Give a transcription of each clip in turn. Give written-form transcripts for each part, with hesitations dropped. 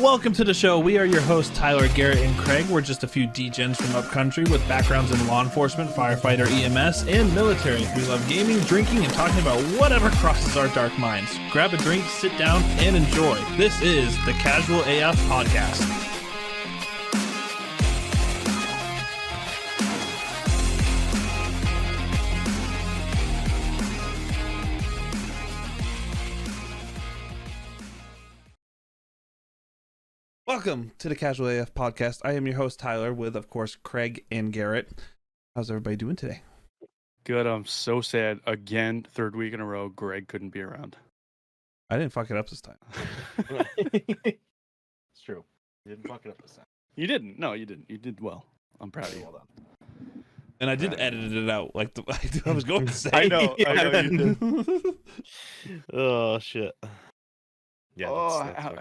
Welcome to the show. We are your hosts, Tyler, Garrett, and Craig. We're just a few D-gens from upcountry with backgrounds in law enforcement, firefighter, EMS, and military. We love gaming, drinking, and talking about whatever crosses our dark minds. Grab a drink, sit down, and enjoy. This is the Casual AF Podcast. Welcome to the Casual AF Podcast. I am your host, Tyler, with, of course, Craig and Garrett. How's everybody doing today? Good. I'm so sad. Again, third week in a row, Greg couldn't be around. I didn't fuck it up this time. It's true. You didn't fuck it up this time. You didn't. No, you didn't. You did well. I'm proud of you. Well done. And I did edit it out like I was going to say. I know you did. Oh shit. Yeah.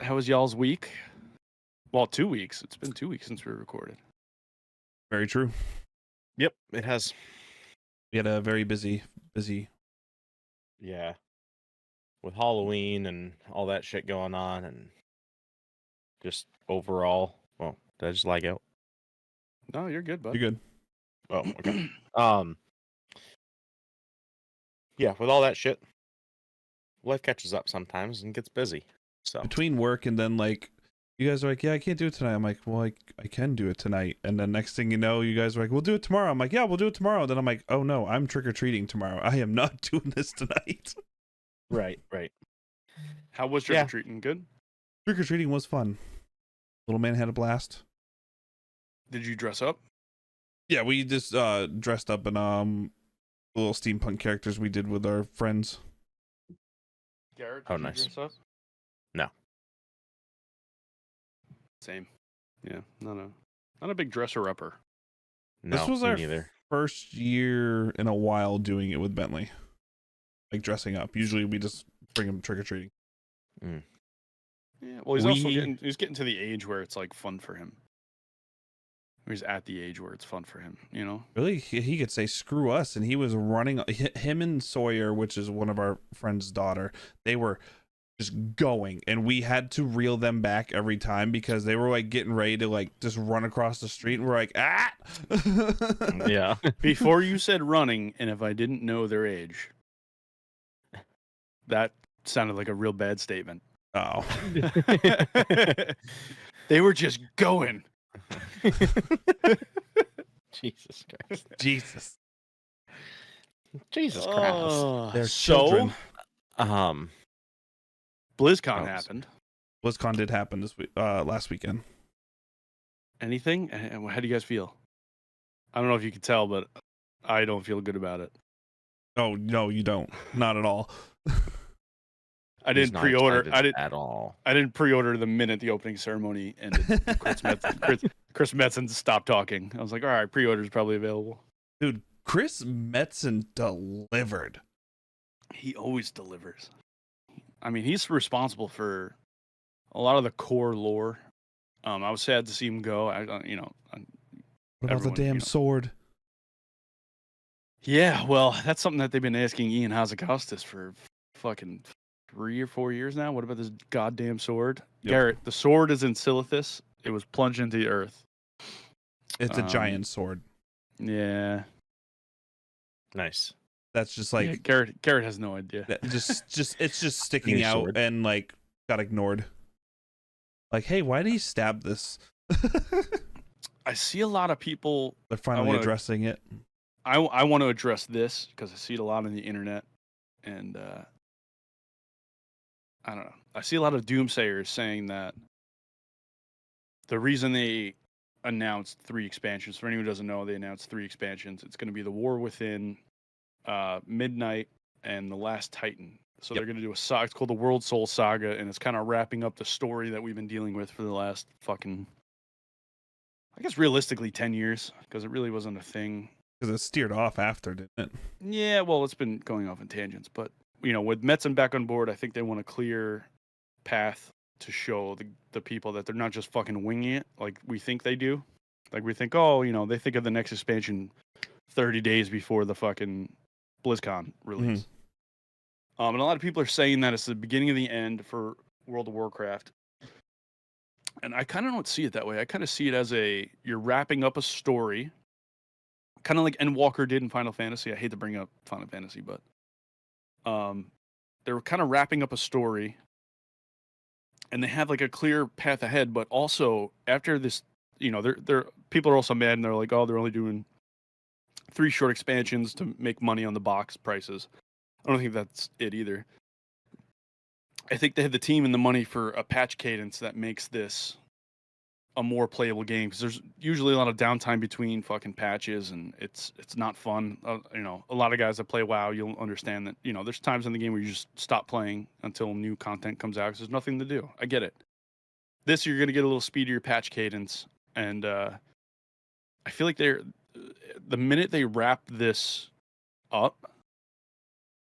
How was y'all's week? Well, 2 weeks. It's been 2 weeks since we recorded. Very true. Yep, it has. We had a very busy. Yeah. With Halloween and all that shit going on, and just overall. Well, did I just lag out? No, you're good, bud. You're good. Oh, okay. Yeah, with all that shit, life catches up sometimes and gets busy. So Between work and then like you guys are like, yeah, I can't do it tonight. I'm like, well, I can do it tonight. And then next thing you know, you guys are like, we'll do it tomorrow. I'm like, yeah, we'll do it tomorrow. Then I'm like, oh no, I'm trick-or-treating tomorrow. I am not doing this tonight. right. How was trick-or-treating? Good? Trick-or-treating was fun. Little man had a blast. Did you dress up? Yeah, we just dressed up in little steampunk characters we did with our friends. Garrett, Oh, did nice. you dress up? No. Same. Yeah, not a big dresser-upper. No, This was me our neither. first year in a while doing it with Bentley. Like dressing up. Usually we just bring him trick-or-treating. Yeah, well, he's getting to the age where it's like fun for him. He's at the age where it's fun for him, you know? Really, he could say screw us, and he was running. Him and Sawyer, which is one of our friend's daughter, they were just going, and we had to reel them back every time because they were like getting ready to like just run across the street, and we're like, ah. Yeah. Before you said running, and if I didn't know their age, that sounded like a real bad statement. Oh, They were just going. Jesus Christ. Jesus, Jesus Christ. Oh, they're so children. BlizzCon Oh, happened. BlizzCon did happen this week, last weekend. Anything? And how do you guys feel? I don't know if you can tell, but I don't feel good about it. Oh no, you don't, not at all. I He's didn't not pre-order. excited at all. I didn't pre-order the minute the opening ceremony ended. Chris Metzen stopped talking. I was like, all right, pre-order's probably available. Dude, Chris Metzen delivered. He always delivers. I mean, he's responsible for a lot of the core lore. I was sad to see him go. What about everyone, the damn sword? Yeah, well, that's something that they've been asking Ian Hazzikostas for fucking 3 or 4 years now. What about this goddamn sword? Yep. Garrett, the sword is in Silithus. It was plunged into the earth. It's a giant sword. Yeah. Nice. That's just Yeah, like Garrett has no idea. just it's just sticking New out sword. and like got ignored. Like, hey, why did he stab this? I see a lot of people. They're finally wanna- addressing it. I want to address this because I see it a lot on the internet, and I don't know. I see a lot of doomsayers saying that the reason they announced 3 expansions, for anyone who doesn't know, they announced 3 expansions. It's going to be the War Within, Midnight, and the Last Titan. So they're going to do a saga. It's called the World Soul Saga, and it's kind of wrapping up the story that we've been dealing with for the last fucking, I guess realistically 10 years, because it really wasn't a thing. Because it steered off after, didn't it? Yeah, well, it's been going off in tangents, but you know, with Metzen back on board, I think they want a clear path to show the people that they're not just fucking winging it like we think they do. Like we think, oh, you know, they think of the next expansion 30 days before the fucking BlizzCon release. And a lot of people are saying that it's the beginning of the end for World of Warcraft. And I kind of don't see it that way. I kind of see it as you're wrapping up a story, kind of like Endwalker did in Final Fantasy. I hate to bring up Final Fantasy, but they're kind of wrapping up a story, and they have like a clear path ahead. But also after this, they're people are also mad, and they're like, oh, they're only doing 3 short expansions to make money on the box prices. I don't think that's it either. I think they have the team and the money for a patch cadence that makes this a more playable game, because there's usually a lot of downtime between fucking patches, and it's not fun. A lot of guys that play WoW, you'll understand that there's times in the game where you just stop playing until new content comes out because there's nothing to do. I get it. This, you're gonna get a little speedier patch cadence, and I feel like the minute they wrap this up,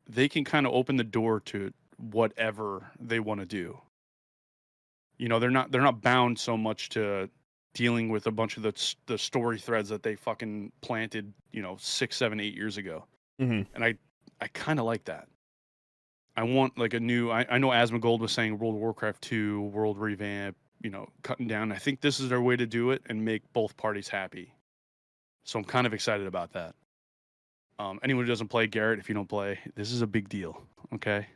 they can kind of open the door to whatever they want to do. They're not bound so much to dealing with a bunch of the story threads that they fucking planted 6, 7, 8 years ago. Mhm. And I kind of like that. I want like a new. I know Asmongold was saying World of Warcraft 2 world revamp, cutting down. I think this is their way to do it and make both parties happy. So I'm kind of excited about that. Anyone who doesn't play, Garrett, if you don't play, this is a big deal, okay?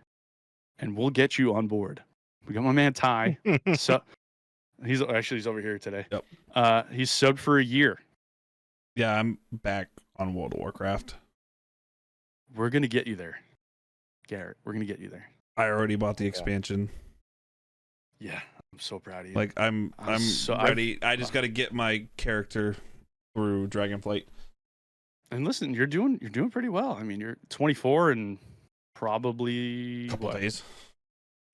And we'll get you on board. We got my man Ty. So he's over here today. Yep. He's subbed for a year. Yeah, I'm back on World of Warcraft. We're gonna get you there, Garrett. We're gonna get you there. I already bought the expansion. Yeah, I'm so proud of you. Like I'm ready. I just got to get my character through Dragonflight. And listen, you're doing pretty well. I mean, you're 24 and probably a couple days.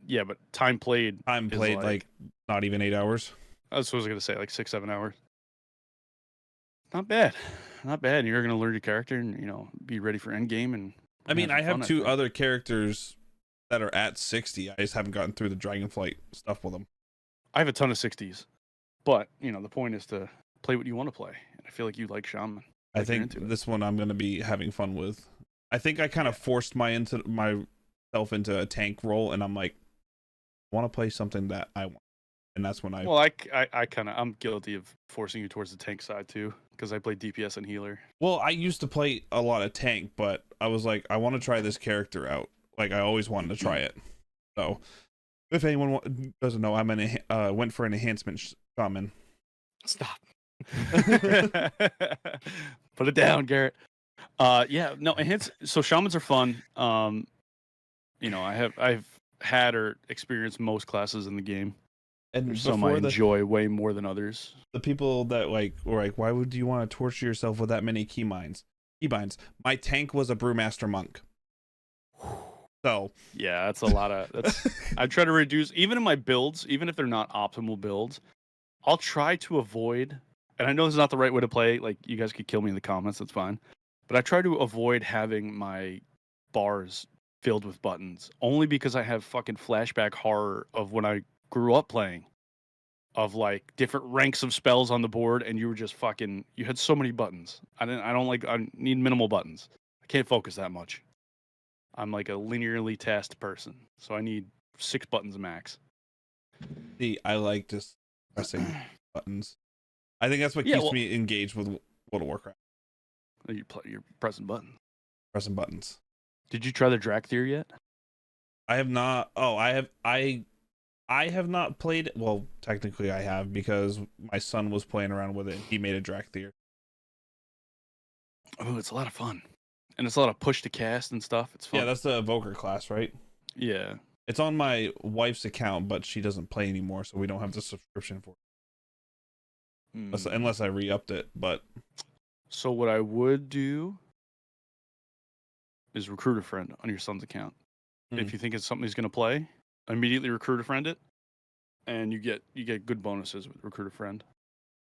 Yeah, but time played like not even 8 hours. That's what I was gonna say, like 6, 7 hours. Not bad. You're gonna learn your character and be ready for endgame. And I mean, I have 2 other characters that are at 60. I just haven't gotten through the Dragonflight stuff with them. I have a ton of 60s, but the point is to play what you want to play. And I feel like you like Shaman. I think this one I'm gonna be having fun with. I think I kind of forced myself into a tank role, and I'm like, I want to play something that I want, and that's when I'm guilty of forcing you towards the tank side too, because I play DPS and healer. Well, I used to play a lot of tank, but I was like, I want to try this character out. Like, I always wanted to try it. So, if anyone doesn't know, went for an enhancement shaman. Stop. Put it down, Garrett. So shamans are fun. I've had or experienced most classes in the game, and some I enjoy way more than others. The people that were like, why would you want to torture yourself with that many keybinds? My tank was a brewmaster monk. So yeah, that's a lot of. I try to reduce, even in my builds, even if they're not optimal builds, I'll try to avoid. And I know this is not the right way to play. Like, you guys could kill me in the comments. That's fine. But I try to avoid having my bars filled with buttons, only because I have fucking flashback horror of when I grew up playing, of like different ranks of spells on the board, and you were just you had so many buttons. I need minimal buttons. I can't focus that much. I'm like a linearly tasked person, so I need 6 buttons max. See, I like just pressing buttons. I think that's what keeps me engaged with World of Warcraft. You're pressing buttons. Pressing buttons. Did you try the Drakthir yet? I have not. Oh, I have not played. Well, technically I have, because my son was playing around with it. He made a Drakthir. Oh, it's a lot of fun. And it's a lot of push to cast and stuff. It's fun. Yeah, that's the evoker class, right? Yeah. It's on my wife's account, but she doesn't play anymore, so we don't have the subscription for it. Unless I re-upped it, but... So what I would do is recruit a friend on your son's account. If you think it's something he's going to play, immediately recruit a friend it, and you get good bonuses with recruit a friend.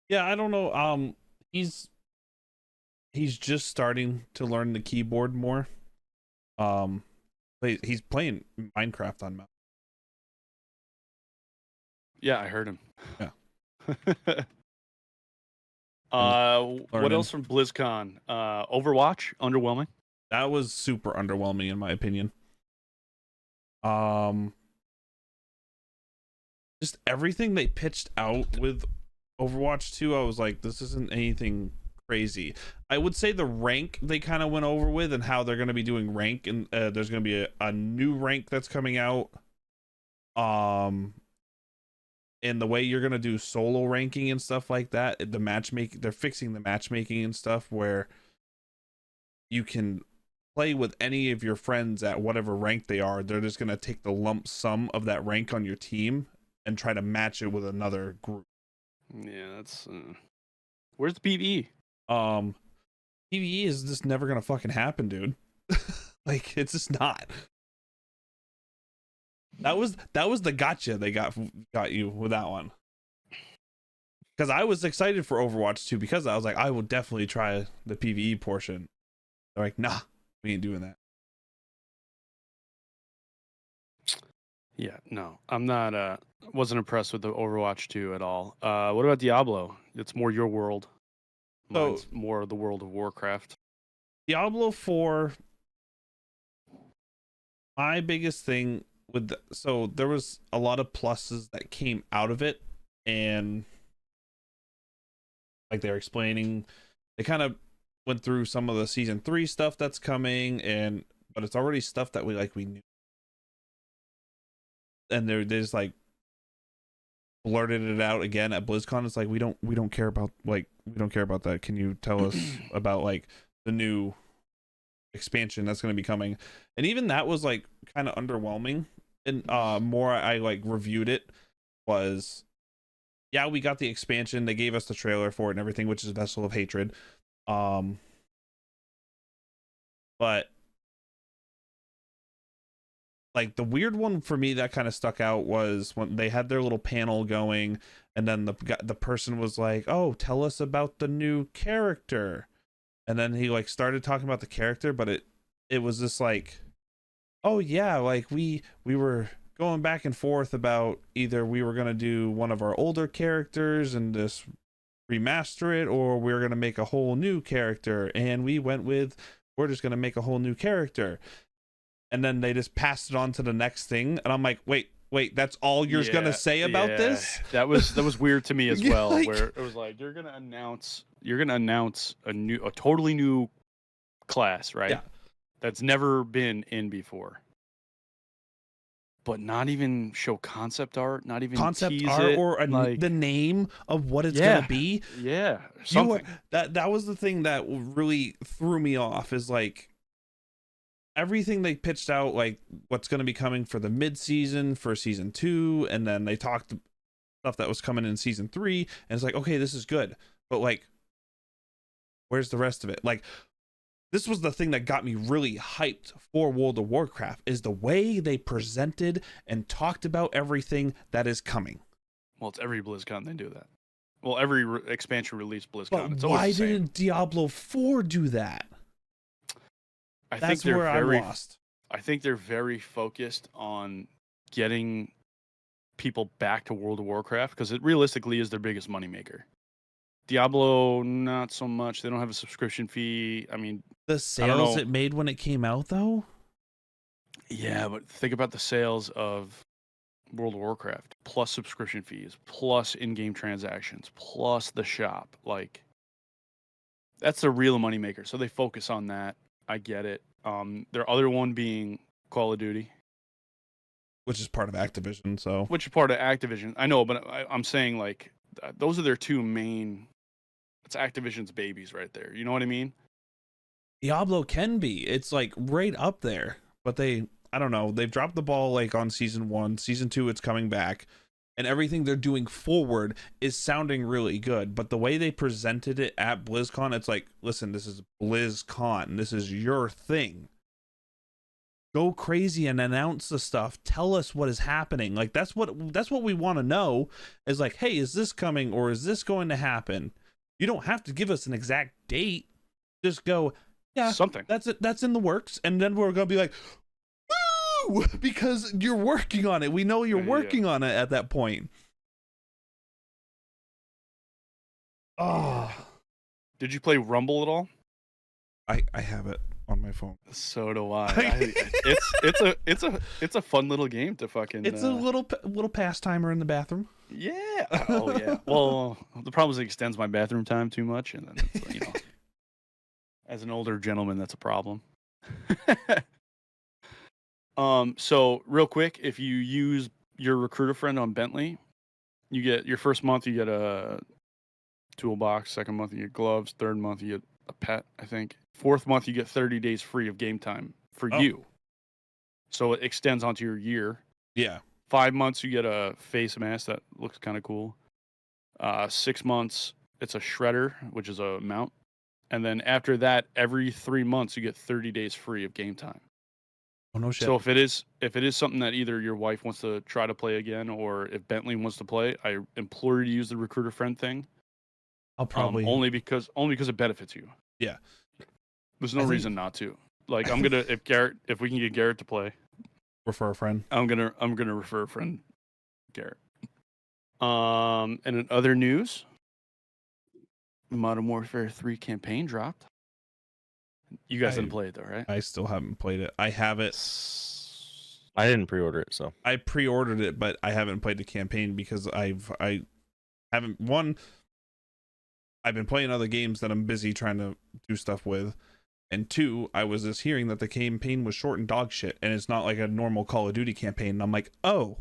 Yeah, I don't know. He's just starting to learn the keyboard more. He's playing Minecraft on Mount. Yeah, I heard him. Yeah. What else from BlizzCon? Overwatch, underwhelming. That was super underwhelming in my opinion. just everything they pitched out with Overwatch 2, I was like, this isn't anything crazy. I would say the rank they kind of went over with and how they're going to be doing rank, and there's going to be a new rank that's coming out. And the way you're going to do solo ranking and stuff like that, the matchmaking, they're fixing the matchmaking and stuff where you can play with any of your friends at whatever rank they are. They're just going to take the lump sum of that rank on your team and try to match it with another group. Yeah, that's where's the PvE? PvE is just never gonna fucking happen, dude. Like, it's just not. That was the gotcha they got you with that one. Because I was excited for Overwatch 2 because I was like, I will definitely try the PvE portion. They're like, nah, we ain't doing that. Yeah, no, I'm not. Wasn't impressed with the Overwatch 2 at all. What about Diablo? It's more your world. Mine's more the World of Warcraft. Diablo 4. My biggest thing with so there was a lot of pluses that came out of it, and like they're explaining, they kind of went through some of the season 3 stuff that's coming, but it's already stuff that we knew. And they just like blurted it out again at BlizzCon. It's like, we don't care about that. Can you tell us about like the new expansion that's going to be coming? And even that was like kind of underwhelming. And more I like reviewed it was, yeah, we got the expansion, they gave us the trailer for it and everything, which is Vessel of Hatred. But like the weird one for me that kind of stuck out was when they had their little panel going, and then the person was like, oh, tell us about the new character. And then he like started talking about the character, but it was just like, oh yeah, like we were going back and forth about either we were going to do one of our older characters and just remaster it, or we were going to make a whole new character, and we went with, we're just going to make a whole new character. And then they just passed it on to the next thing, and I'm like, wait, that's all you're gonna say about this? That was weird to me as well. Like, where it was like, you're gonna announce a totally new class, right? Yeah. That's never been in before, but not even show concept art, not even concept tease art it, or like, the name of what it's gonna be. Yeah, something. That was the thing that really threw me off, is like everything they pitched out, like what's going to be coming for the mid-season for season 2, and then they talked stuff that was coming in season 3, and it's like, okay, this is good, but like, where's the rest of it? Like, this was the thing that got me really hyped for World of Warcraft, is the way they presented and talked about everything that is coming. Well, it's every BlizzCon they do that. Well, every expansion release BlizzCon. But it's why always the same. didn't Diablo 4 do that? That's where I'm lost. I think they're very focused on getting people back to World of Warcraft because it realistically is their biggest moneymaker. Diablo, not so much. They don't have a subscription fee. I mean, the sales it made when it came out, though? Yeah, but think about the sales of World of Warcraft, plus subscription fees, plus in-game transactions, plus the shop. Like, that's the real moneymaker. So they focus on that. I get it. Their other one being Call of Duty, which is part of Activision. So which is part of Activision. I know, but I'm saying like those are their two main. It's Activision's babies right there. You know what I mean? Diablo can be. It's like right up there, but I don't know. They've dropped the ball like on season 1, season 2. It's coming back, and everything they're doing forward is sounding really good. But the way they presented it at BlizzCon, it's like, listen, this is BlizzCon. This is your thing. Go crazy and announce the stuff. Tell us what is happening. Like, that's what we want to know, is like, hey, is this coming or is this going to happen? You don't have to give us an exact date. Just go, yeah, something. That's it. That's in the works. And then we're going to be like, woo, because you're working on it. We know you're working on it at that point. Oh. Did you play Rumble at all? I have it. on my phone. So do I. It's a fun little game to fucking. It's a little pastimer in the bathroom. Yeah. Oh yeah. Well, the problem is it extends my bathroom time too much, and then it's, as an older gentleman, that's a problem. So real quick, if you use your recruiter friend on Bentley, you get your first month, you get a toolbox. Second month, you get gloves. Third month, you get a pet, I think. Fourth month, you get 30 days free of game time for you. So it extends onto your year. Yeah. 5 months, you get a face mask that looks kind of cool. 6 months, it's a shredder, which is a mount. And then after that, every 3 months, you get 30 days free of game time. Oh no shit. So if it is something that either your wife wants to try to play again, or if Bentley wants to play, I implore you to use the recruiter friend thing. I'll probably only because it benefits you. Yeah. There's no reason not to. Like I'm gonna if we can get Garrett to play, refer a friend. I'm gonna refer a friend, Garrett. And in other news, Modern Warfare 3 campaign dropped. You guys didn't play it though, right? I still haven't played it. I have it. I didn't pre-order it, so I pre-ordered it, but I haven't played the campaign because I haven't. One, I've been playing other games that I'm busy trying to do stuff with, and two, I was just hearing that the campaign was short and dog shit, and it's not like a normal Call of Duty campaign. And I'm like, oh,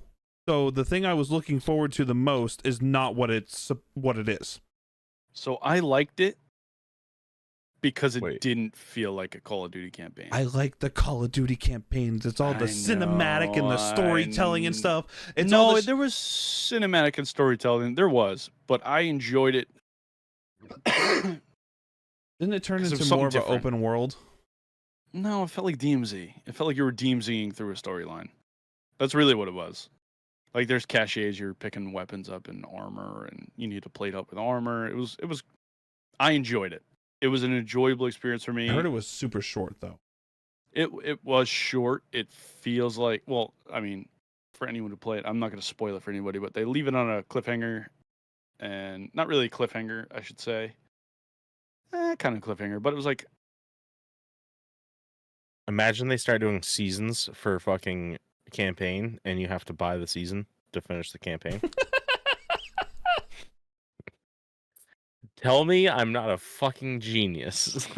so the thing I was looking forward to the most is not what it is. So I liked it because it didn't feel like a Call of Duty campaign. I like the Call of Duty campaigns. It's all the cinematic and the storytelling and stuff. There was cinematic and storytelling. There was, but I enjoyed it. Didn't it turn into more of an open world? No, it felt like DMZ. It felt like you were DMZing through a storyline. That's really what it was. Like there's caches, you're picking weapons up and armor, and you need to plate up with armor. It was. I enjoyed it. It was an enjoyable experience for me. I heard it was super short though. It was short. It feels like, well, I mean, for anyone to play it, I'm not going to spoil it for anybody, but they leave it on a cliffhanger, and not really a cliffhanger, I should say. Kind of cliffhanger, but it was like. Imagine they start doing seasons for fucking campaign, and you have to buy the season to finish the campaign. Tell me I'm not a fucking genius.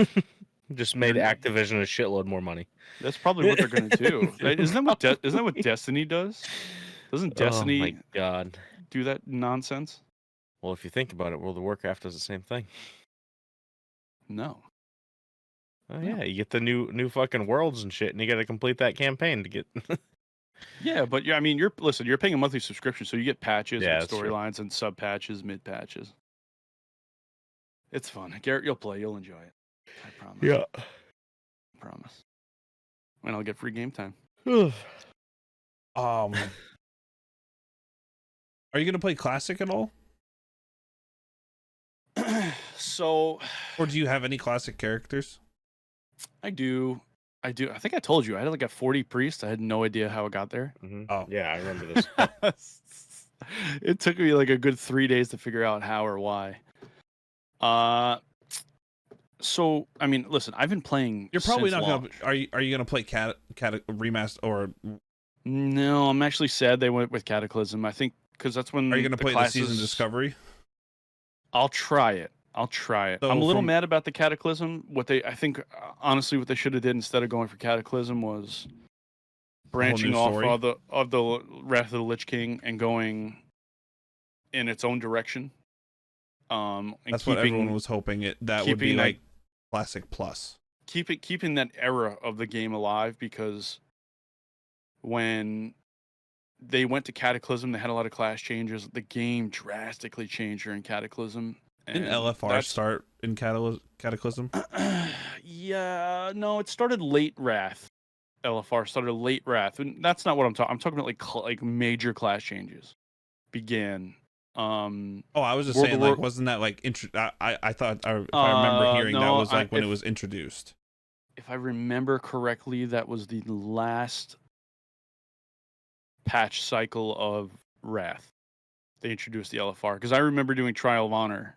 Just made Activision a shitload more money. That's probably what they're going to do. Isn't that what Destiny does? Doesn't Destiny my God. do that nonsense? Well, if you think about it, World of Warcraft does the same thing. No. Oh yeah, you get the new fucking worlds and shit, and you got to complete that campaign to get. Yeah, but I mean, you're paying a monthly subscription, so you get patches and storylines and sub patches, mid patches. It's fun. Garrett, you'll play. You'll enjoy it. I promise. Yeah. I promise. And I'll get free game time. Are you gonna play Classic at all? So. Or do you have any Classic characters? I do. I think I told you I had like a 40 priest. I had no idea how it got there. Mm-hmm. Oh yeah, I remember this. It took me like a good 3 days to figure out how or why. So I mean, listen, I've been playing. You're probably not gonna. Are you gonna play Cat Remaster or? No, I'm actually sad they went with Cataclysm. I think because that's when. Are you gonna play the Season Discovery? I'll try it. So I'm a little mad about the Cataclysm. I think honestly, what they should have did instead of going for Cataclysm was branching off of the Wrath of the Lich King and going in its own direction. And that's what everyone was hoping. That would be like Classic Plus. Keeping that era of the game alive, because when they went to Cataclysm, they had a lot of class changes. The game drastically changed during Cataclysm. Didn't LFR start in Cataclysm? Yeah, no, it started late Wrath. LFR started late Wrath, and that's not what I'm talking. I'm talking about like major class changes began. I was just saying, like, wasn't that like I thought if I remember hearing that was like when it was introduced. If I remember correctly, that was the last patch cycle of Wrath. They introduced the LFR, because I remember doing Trial of Honor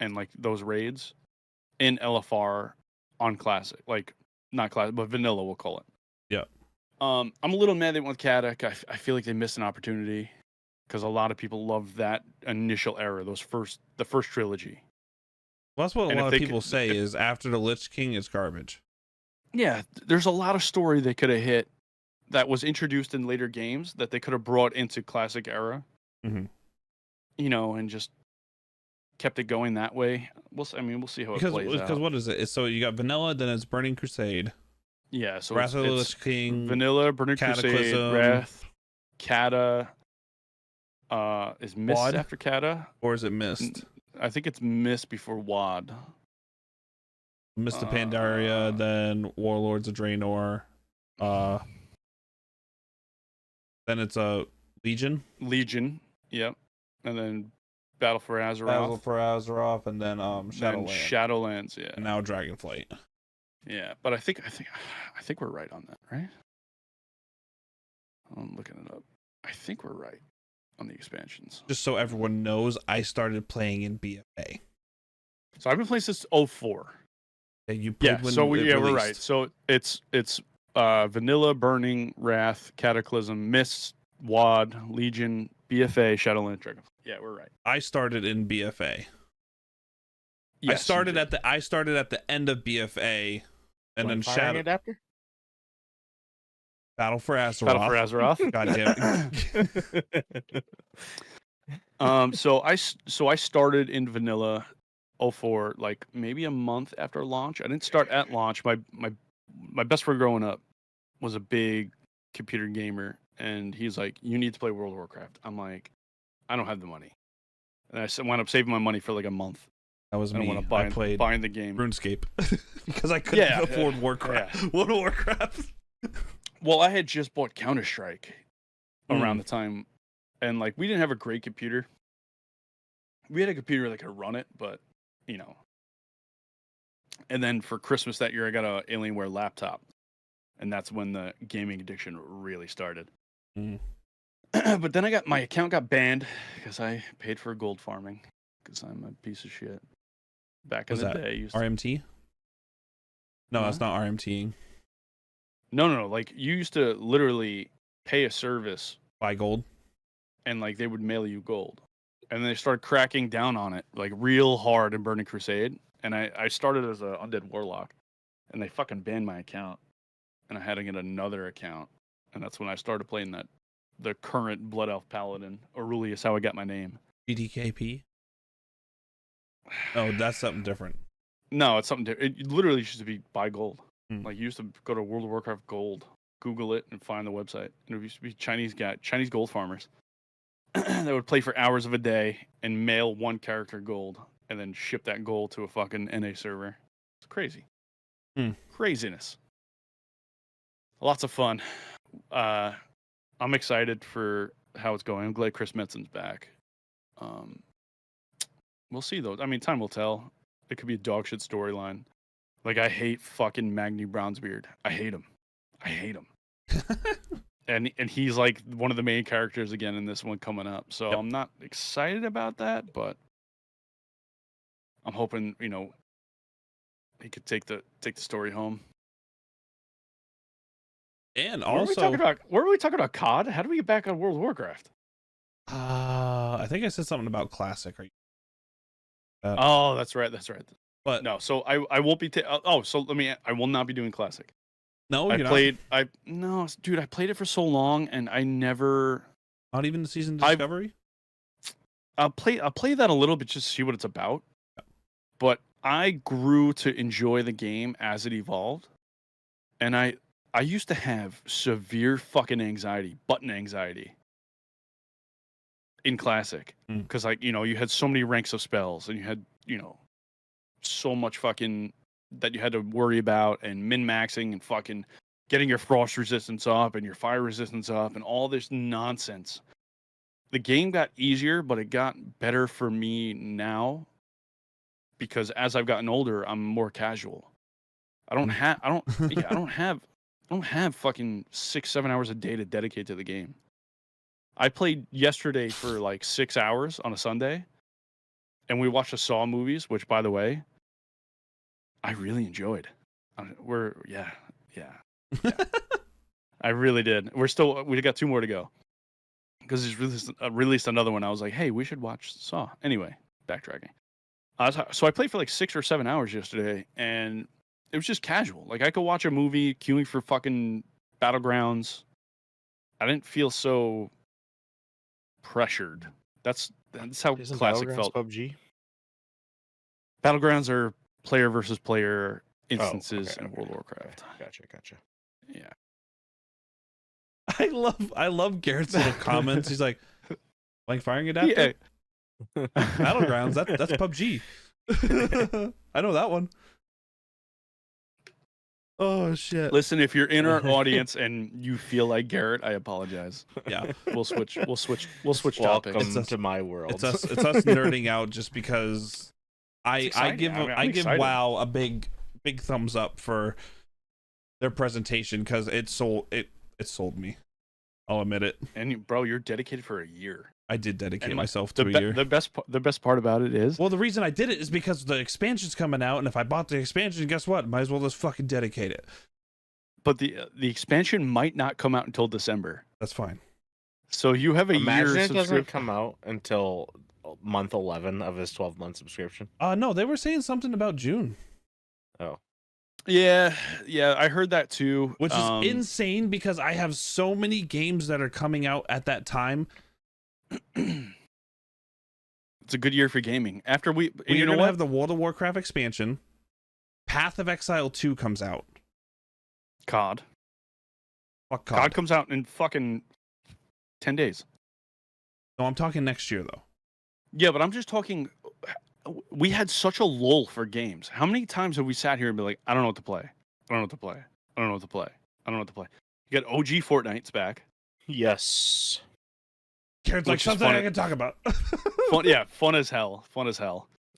and like those raids in LFR on Classic. Like not classic, but vanilla, we'll call it. Yeah. I'm a little mad they went with Caddock. I feel like they missed an opportunity because a lot of people love that initial era, the first trilogy. Well, that's what And a if lot they of people could- say is after the Lich King, it's garbage. Yeah, there's a lot of story they could have hit that was introduced in later games that they could have brought into classic era. Mm-hmm. You know, and just kept it going that way. We'll see how it plays out. Because what is it? So you got vanilla, then it's Burning Crusade, Yeah, so Wrath of the it's Lich King, vanilla, Burning Crusade, Cataclysm. Wrath, Kata. Is Mist Wad? after Kata? or is it Mist? I think it's Mist before Wad. Mist of Pandaria, then Warlords of Draenor. Then it's a Legion. Legion, yep. And then Battle for Azeroth. Battle for Azeroth, and then then Shadowlands. Shadowlands, yeah. And now Dragonflight. Yeah, but I think we're right on that, right? I'm looking it up. I think we're right on the expansions. Just so everyone knows, I started playing in BFA. So I've been playing since 04. And you played Yeah, when so it we're right. released. So it's Vanilla, Burning, Wrath, Cataclysm, Mist, Wad, Legion, BFA, Shadowlands, Dragonflight. Yeah, we're right. I started in BFA. Yes, I started at the end of BFA, and then Firing adapter. Battle for Azeroth. Battle for Azeroth. God damn it. So I started in Vanilla 04, like maybe a month after launch. I didn't start at launch. My best friend growing up was a big computer gamer, and he's like, "You need to play World of Warcraft." I'm like, "I don't have the money," and I wound up saving my money for like a month. That was I me. want to I played buying the game. RuneScape because I couldn't Yeah, afford yeah, Warcraft. World of Warcraft. Well, I had just bought Counter-Strike around Mm. the time, and like we didn't have a great computer. We had a computer that could run it, but you know. And then for Christmas that year, I got a Alienware laptop, and that's when the gaming addiction really started. Mm. But then my account got banned because I paid for gold farming because I'm a piece of shit. Back in Was the that day, I used RMT? No, that's Huh? not RMTing. No. Like you used to literally pay a service, Buy gold. and like they would mail you gold, and they started cracking down on it like real hard in Burning Crusade. And I started as a undead warlock, and they fucking banned my account, and I had to get another account, and that's when I started playing the current Blood Elf Paladin. Aurelius is how I got my name. GTKP. Oh, that's something different. No, it's something different. It literally used to be buy gold. Hmm. Like you used to go to World of Warcraft Gold, Google it, and find the website. And it used to be Chinese gold farmers that would play for hours of a day and mail one character gold, and then ship that gold to a fucking NA server. It's crazy. Hmm. Craziness. Lots of fun. I'm excited for how it's going. I'm glad Chris Metzen's back. We'll see though. I mean, time will tell. It could be a dog shit storyline. Like I hate fucking Magni Brownsbeard. I hate him. And he's like one of the main characters again in this one coming up. So Yep. I'm not excited about that, but I'm hoping, he could take the story home. And Were we also, talking about COD? How do we get back on World of Warcraft? I think I said something about Classic. Are you? Oh, that's right. But No, so I won't be. I will not be doing Classic. no, I you're played. Dude, I played it for so long, and I never. not even the season Discovery. I'll play that a little bit just to see what it's about. But I grew to enjoy the game as it evolved, and I used to have severe fucking anxiety, button anxiety, in Classic, because you had so many ranks of spells, and you had so much fucking that you had to worry about, and min-maxing and fucking getting your frost resistance up and your fire resistance up and all this nonsense. The game got easier, but it got better for me now because as I've gotten older, I'm more casual. I don't have fucking 6-7 hours a day to dedicate to the game. I played yesterday for like 6 hours on a Sunday, and we watched the Saw movies, which, by the way, I really enjoyed. Yeah. I really did. We got 2 more to go because he's released another one. I was like, hey, we should watch Saw. Anyway, backtracking. So I played for like 6 or 7 hours yesterday, and it was just casual. Like I could watch a movie, queuing for fucking Battlegrounds. I didn't feel so pressured. That's how Isn't classic Battlegrounds felt. PUBG? Battlegrounds are player versus player Oh, instances okay, in World of okay. Warcraft. Gotcha. Yeah. I love Garrett's little comments. He's like firing adapter. Yeah. Battlegrounds. That's PUBG. I know that one. Oh shit. Listen, if you're in our audience and you feel like Garrett, I apologize. Yeah. We'll switch topics. Welcome to my world. It's us nerding out just because I give excited. WoW a big thumbs up for their presentation because it sold me. I'll admit it. And bro, you're dedicated for a year. I did dedicate And myself to a year. The best part about it is, well, the reason I did it is because the expansion's coming out, and if I bought the expansion, guess what? Might as well just fucking dedicate it. but the expansion might not come out until December. That's fine. So you have a Imagine year it doesn't subscription. come out until month 11 of his 12-month subscription. No, they were saying something about June. Oh. Yeah, I heard that too. Which is insane because I have so many games that are coming out at that time. It's a good year for gaming. After we You're know gonna what? have the World of Warcraft expansion. Path of Exile 2 comes out. COD. Fuck COD comes out in fucking 10 days. No, I'm talking next year though. Yeah, but I'm just talking. We had such a lull for games. How many times have we sat here and been like, I don't know what to play. I don't know what to play. I don't know what to play. I don't know what to play. You got OG Fortnite's back. Yes. Garrett's like Which is something fun. I can talk about. Fun as hell.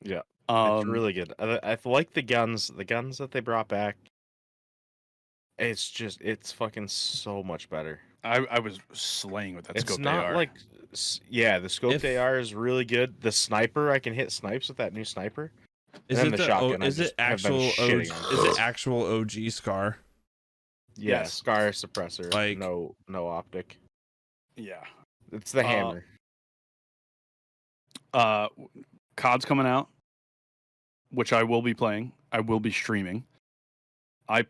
Yeah. It's really good. I like the guns that they brought back. It's fucking so much better. I was slaying with that It's scope not AR. like, yeah, the scoped AR is really good. The sniper, I can hit snipes with that new sniper. Is And it the the shotgun, I is it just have been actual OG, shitting on is it actual OG Scar? Yeah, Yes. Scar suppressor. Like- no optic. Yeah. It's the hammer. COD's coming out, which I will be playing. I will be streaming. I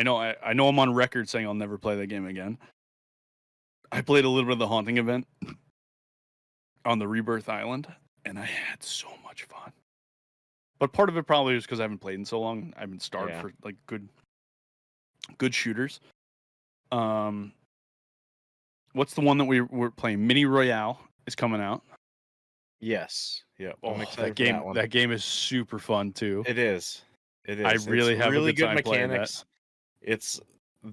know I'm on record saying I'll never play that game again. I played a little bit of the Haunting event on the Rebirth Island, and I had so much fun. But part of it probably is because I haven't played in so long. I've been starved for like good shooters. What's the one that we were playing? Mini Royale is coming out. Yes. Yeah. Oh, I'm excited for that one. that game is super fun too. It is. I really have really a good time good playing mechanics. It's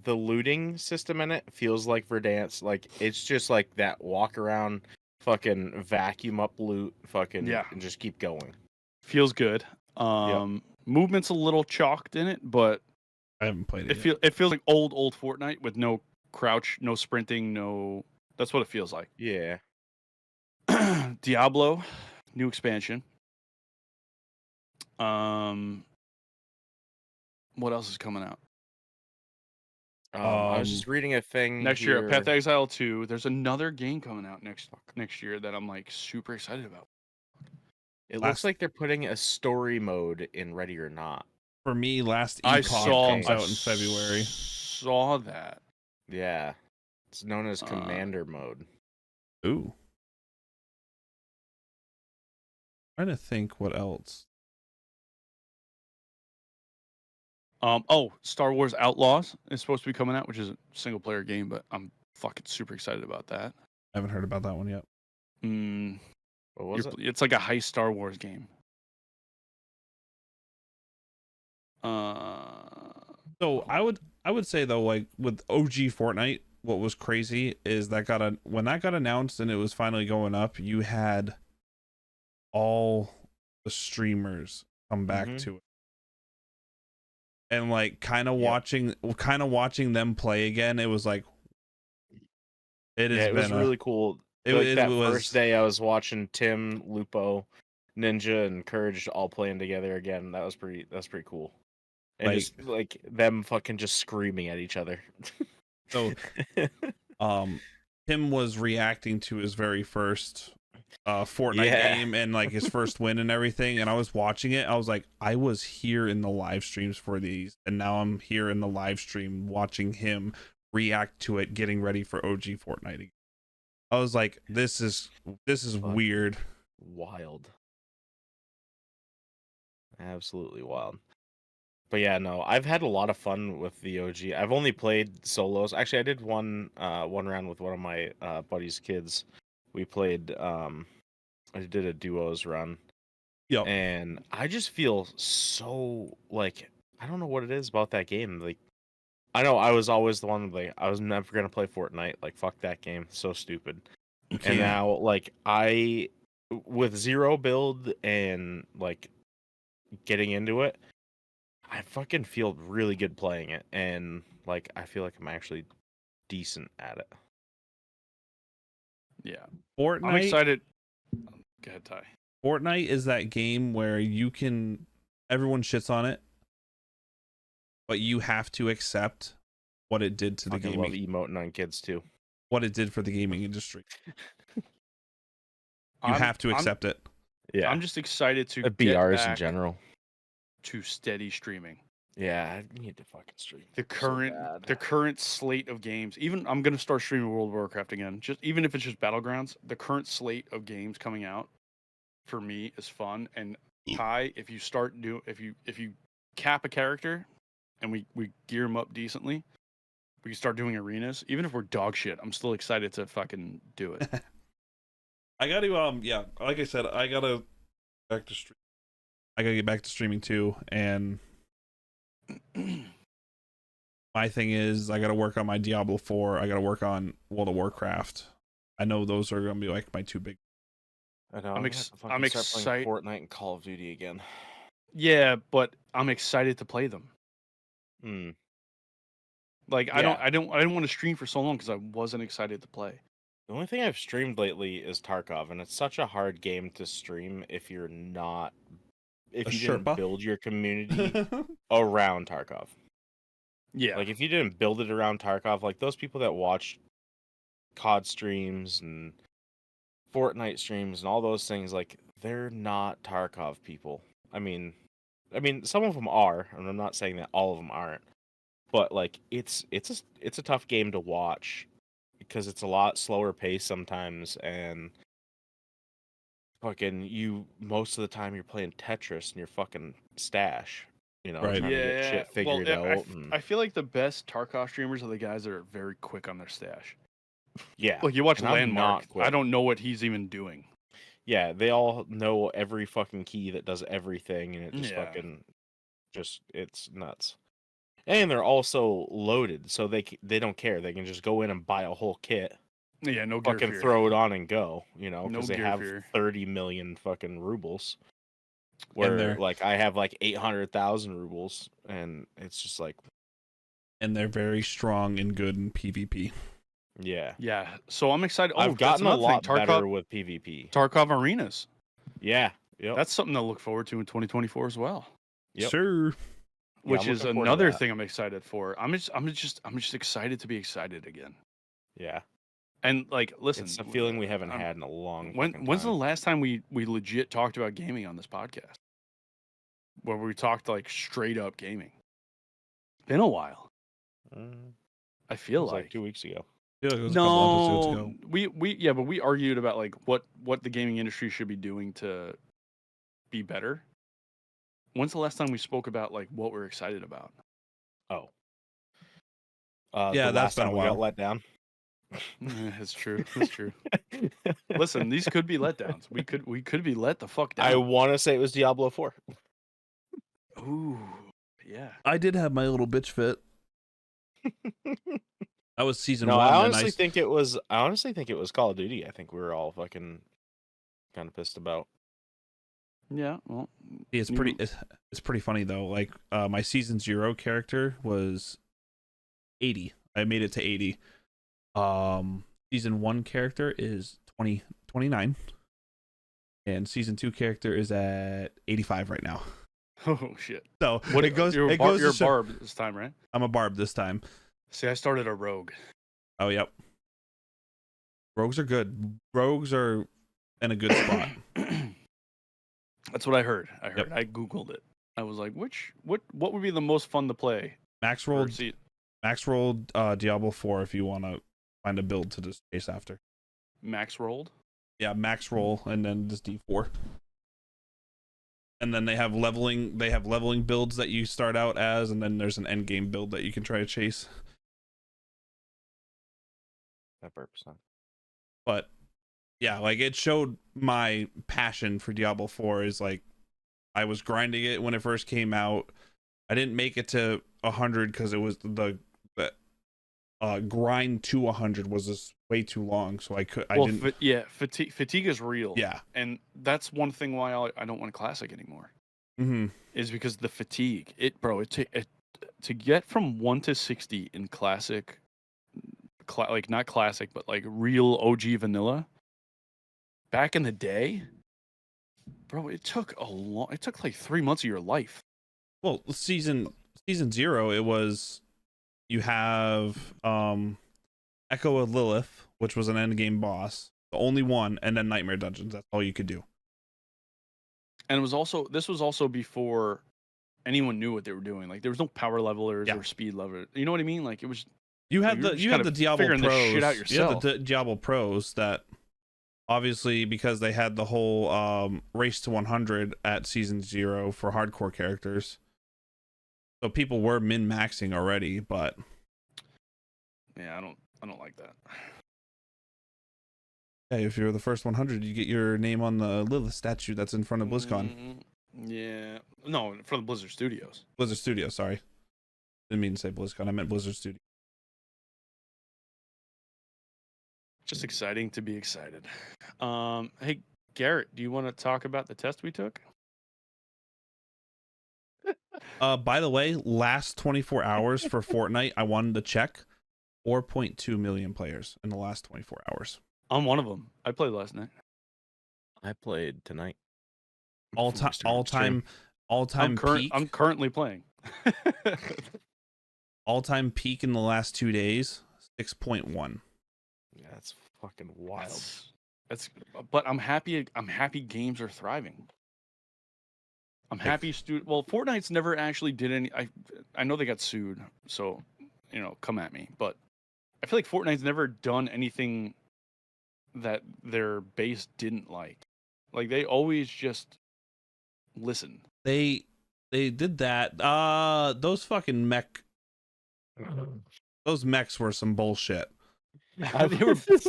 the looting system in it feels like Verdansk. Like it's just like that walk around, fucking vacuum up loot, fucking and just keep going. Feels good. Movement's a little chalked in it, but I haven't played it. It feels like old Fortnite with no crouch, no sprinting, no. That's what it feels like. Yeah. Diablo, new expansion. What else is coming out? I was just reading a thing Next here. year, Path of Exile 2. There's another game coming out next year that I'm like super excited about. It looks like they're putting a story mode in Ready or Not. For me, last I ECOG comes out in February. Saw that. Yeah. It's known as Commander mode. Ooh. Trying to think what else. Star Wars Outlaws is supposed to be coming out, which is a single player game, but I'm fucking super excited about that. I haven't heard about that one yet. What was it? It's like a heist Star Wars game. So I would say though, like with OG Fortnite, what was crazy is that when that got announced and it was finally going up, you had all the streamers come back to it. And like kind of watching them play again, it was like it was really cool. That first day I was watching Tim, Lupo, Ninja, and Courage all playing together again. That's pretty cool. And just like them fucking just screaming at each other. So Tim was reacting to his very first Fortnite game and like his first win and everything, and I was watching it. I was like, I was here in the live streams for these, and now I'm here in the live stream watching him react to it, getting ready for OG Fortnite again. I was like, this is weird. Wild. Absolutely wild. But yeah, no, I've had a lot of fun with the OG. I've only played solos. Actually, I did one round with one of my buddy's kids. We played I did a duos run. Yep. And I just feel so like I don't know what it is about that game. Like I know I was always the one like I was never gonna play Fortnite. Like fuck that game, so stupid. And now like I with zero build and like getting into it, I fucking feel really good playing it, and like I feel like I'm actually decent at it. Yeah, Fortnite. I'm excited. Go ahead, Ty. Fortnite is that game where everyone shits on it, but you have to accept what it did to the gaming. I love emoting on kids too. What it did for the gaming industry. You have to accept it. Yeah, I'm just excited to get BRs back in general to steady streaming. Yeah, I need to fucking stream. The current slate of games. Even I'm gonna start streaming World of Warcraft again. Even if it's just Battlegrounds. The current slate of games coming out for me is fun. And Ty, if you cap a character and we gear him up decently, we can start doing arenas. Even if we're dog shit, I'm still excited to fucking do it. I got to like I said, I gotta get back to streaming too, and my thing is I gotta work on my Diablo 4. I gotta work on World of Warcraft. I know those are gonna be like my two big. I know. I'm excited. Fortnite and Call of Duty again. Yeah, but I'm excited to play them. Like I don't want to stream for so long because I wasn't excited to play. The only thing I've streamed lately is Tarkov, and it's such a hard game to stream if you didn't build your community around Tarkov. Yeah. Like if you didn't build it around Tarkov, like those people that watch COD streams and Fortnite streams and all those things, like they're not Tarkov people. I mean some of them are, and I'm not saying that all of them aren't. But like it's a tough game to watch because it's a lot slower pace sometimes, and fucking most of the time you're playing Tetris in your fucking stash, right? Trying to get shit figured out. I feel like the best Tarkov streamers are the guys that are very quick on their stash. Yeah, like you watch Landmark. I don't know what he's even doing. Yeah, they all know every fucking key that does everything, and it just it's nuts. And they're also loaded, so they don't care. They can just go in and buy a whole kit. Yeah, no fucking fear. Throw it on and go, because no they have fear. 30 million fucking rubles. Where like I have like 800,000 rubles, and it's just like. And they're very strong and good in PvP. Yeah. Yeah. So I'm excited. I've gotten a lot better with PvP. Tarkov arenas. Yeah. Yep. That's something to look forward to in 2024 as well. Yep. Sure. Which is another thing I'm excited for. I'm just excited to be excited again. Yeah. And like, listen, it's a feeling we haven't had in a long. When's the last time we legit talked about gaming on this podcast? Where we talked like straight up gaming. Been a while. I feel like 2 weeks ago. Yeah, it was a couple episodes ago. But we argued about like what the gaming industry should be doing to be better. When's the last time we spoke about like what we're excited about? Oh. Yeah, that's been a while. We got let down. It's true. That's true. Listen, these could be letdowns. We could be let the fuck down. I want to say it was Diablo 4. Ooh, yeah. I did have my little bitch fit. That was season 1. I honestly think it was Call of Duty. I think we were all fucking kind of pissed about. Yeah, well, it's pretty funny though. Like my season 0 character was 80. I made it to 80. Season 1 character is 29, and season 2 character is at 85 right now. Oh shit! So What it goes. You're It goes. you're To show, barb this time, right? I'm a barb this time. See, I started a rogue. Oh yep. Rogues are good. Rogues are in a good spot. That's what I heard. Yep. I googled it. I was like, what would be the most fun to play? Max roll Diablo 4 if you want to find a build to just chase after. Max rolled. Yeah, max roll and then just D4. And then they have leveling builds that you start out as, and then there's an end game build that you can try to chase. 100%. But yeah, like it showed my passion for Diablo 4 is like I was grinding it when it first came out. I didn't make it to 100 because it was the grind to 100 was just way too long, so I didn't. Fatigue is real. Yeah, and that's one thing why I don't want classic anymore. Mm-hmm. Is because the fatigue. To get from 1 to 60 in classic, like not classic, but like real OG vanilla. Back in the day, bro, it took like 3 months of your life. Well, season 0, it was you have Echo of Lilith, which was an end game boss, the only one, and then Nightmare Dungeons. That's all you could do. And this was also before anyone knew what they were doing. Like there was no power levelers or speed levelers. You know what I mean? Like it was. You had the Diablo Pros. Shit out yourself. You had the Diablo Pros that obviously because they had the whole race to 100 at season 0 for hardcore characters. So people were min-maxing already, but yeah, I don't like that. Hey, if you're the first 100, you get your name on the Lilith statue that's in front of BlizzCon. Yeah, no, for the Blizzard Studios. Blizzard Studios, sorry. Didn't mean to say BlizzCon. I meant Blizzard Studios. Just exciting to be excited. Hey, Garrett, do you want to talk about the test we took? By the way, last 24 hours for Fortnite, I wanted to check 4.2 million players in the last 24 hours. I'm one of them. I played last night. I played tonight. All time peak. I'm currently playing. All time peak in the last 2 days, 6.1. Yeah, that's fucking wild. But I'm happy. I'm happy games are thriving. I'm happy. Well, Fortnite's never actually did any. I know they got sued, so come at me. But I feel like Fortnite's never done anything that their base didn't like. Like they always just listen. They did that. Those fucking those mechs were some bullshit. I was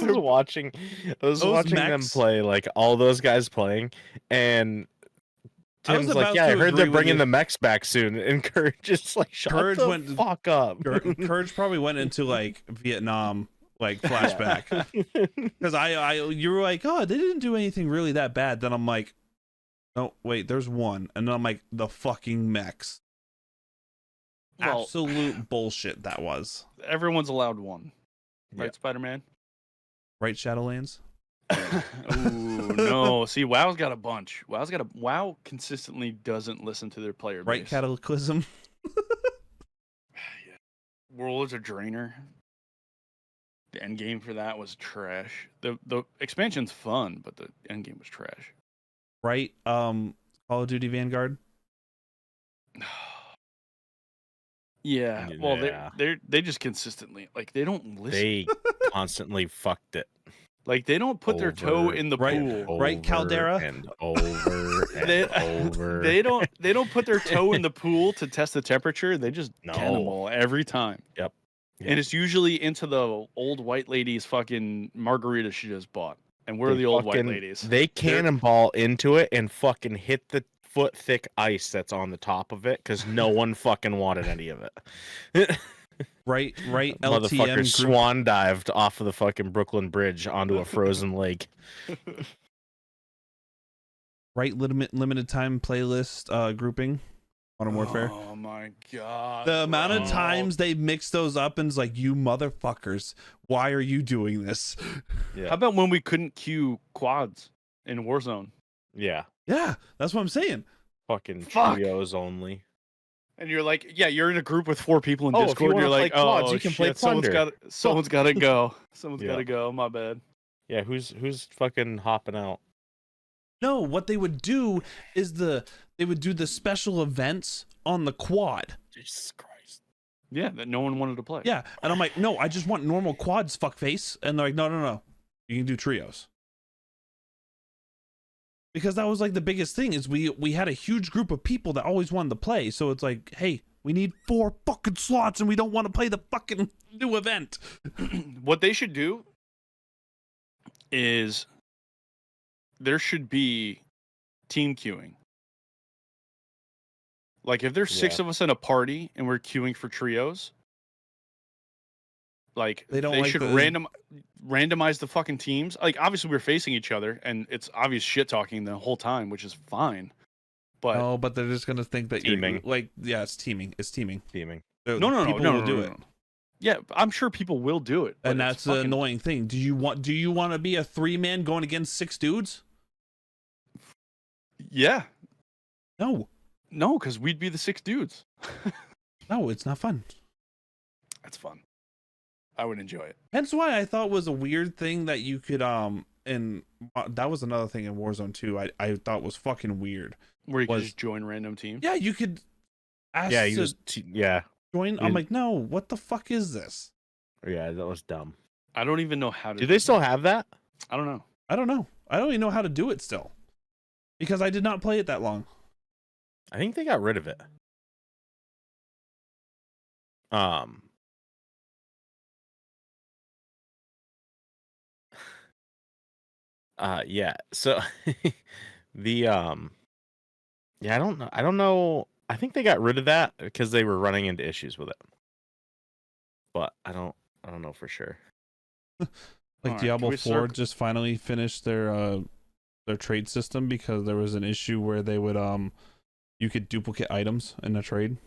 watching them play, like all those guys playing, and Tim's like, yeah, I heard they're bringing the mechs back soon, and Courage is like, shut the fuck up. Courage probably went into like Vietnam, like flashback, because you were like, oh, they didn't do anything really that bad. Then I'm like, oh wait, there's one, and then I'm like, the fucking mechs. Well, absolute bullshit that was. Everyone's allowed one, right, Spider-Man? Right, Shadowlands. Ooh, no. See, WoW's got a bunch. WoW consistently doesn't listen to their player base. Right, Cataclysm. Yeah. World of Draenor. The end game for that was trash. The expansion's fun, but the end game was trash. Right, Call of Duty Vanguard. Yeah. Well, they just consistently they don't listen. They constantly fucked it. Like they don't put their toe in the pool, right? Caldera and over and over. They don't put their toe in the pool to test the temperature. They just cannonball every time. Yep. And it's usually into the old white lady's fucking margarita she just bought. And we're the old white ladies. They cannonball into it and fucking hit the foot thick ice that's on the top of it because no one fucking wanted any of it. Right. Motherfucker swan dived off of the fucking Brooklyn Bridge onto a frozen lake. Right, limited time playlist grouping. Modern Warfare. Oh my god! The amount of times they mix those up and it's like, you motherfuckers, why are you doing this? Yeah. How about when we couldn't queue quads in Warzone? Yeah, that's what I'm saying. Fucking Fuck. trios only. And you're like, yeah, you're in a group with 4 people in Oh, if you Discord. wanna You're like, play quads, oh you can play shit, someone's plunder. got to go. Someone's Yeah. got to go. My bad. Yeah, who's fucking hopping out? No, what they would do is they would do the special events on the quad. Jesus Christ. Yeah, that no one wanted to play. Yeah, and I'm like, no, I just want normal quads, fuckface. And they're like, no, you can do trios. Because that was like the biggest thing is we had a huge group of people that always wanted to play. So it's like, hey, we need 4 fucking slots and we don't want to play the fucking new event. What they should do is there should be team queuing. Like if there's 6 of us in a party and we're queuing for trios, like They don't like should the- randomize the fucking teams. Like obviously we're facing each other and it's obvious shit talking the whole time, which is fine. But No, but they're just gonna think that Teaming. you're like, yeah, it's teaming. Teaming. So no, people will do it. Yeah, I'm sure people will do it. but And it's that's the fucking- annoying thing. Do you want to be a 3-man going against 6 dudes? Yeah. No. No, because we'd be the 6 dudes. No, it's not fun. That's fun. I would enjoy it. Hence why I thought was a weird thing that you could and that was another thing in Warzone 2 I thought was fucking weird. Where you Was- can just join random teams. Yeah, you could ask Yeah, to join. I'm you- like, no, what the fuck is this? Yeah, that was dumb. I don't even know how to Do they still have that? I don't know. I don't know. I don't even know how to do it still. Because I did not play it that long. I think they got rid of it. Yeah. So the yeah, I don't know. I think they got rid of that because they were running into issues with it. But I don't know for sure. Like All right, Diablo can we 4 just finally finished their trade system because there was an issue where they would you could duplicate items in a trade.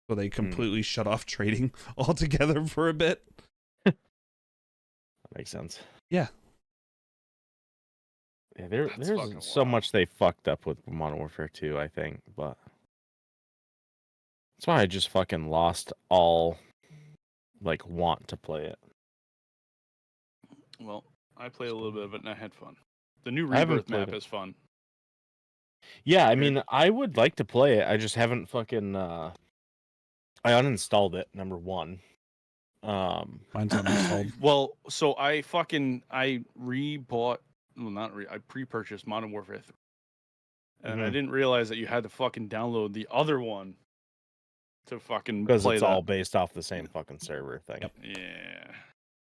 So they completely shut off trading altogether for a bit. That makes sense. Yeah. Yeah, That's fucking there's so wild. much they fucked up with Modern Warfare 2, I think, but that's why I just fucking lost all like want to play it. Well, I played a little bit of it and I had fun. The new I haven't Rebirth map played it. is fun. Yeah, I Weird. mean, I would like to play it. I just haven't fucking I uninstalled it, number 1. Mine's uninstalled. Well, so I rebought. Well, I pre-purchased Modern Warfare 3. And I Mhm. didn't realize that you had to fucking download the other one to fucking Because play it's that. all based off the same fucking server thing. Yep. Yeah.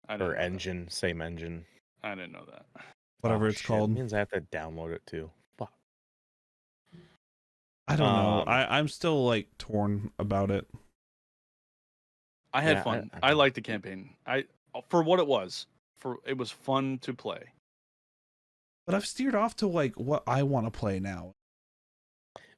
I didn't Or know that. engine, same engine. I didn't know that. Whatever Oh, it's shit, called. means I have to download it too. Fuck. I don't know. Um, I'm still like torn about it. I had Yeah, fun. I I liked the campaign. For what it was. It was fun to play. But I've steered off to like what I want to play now.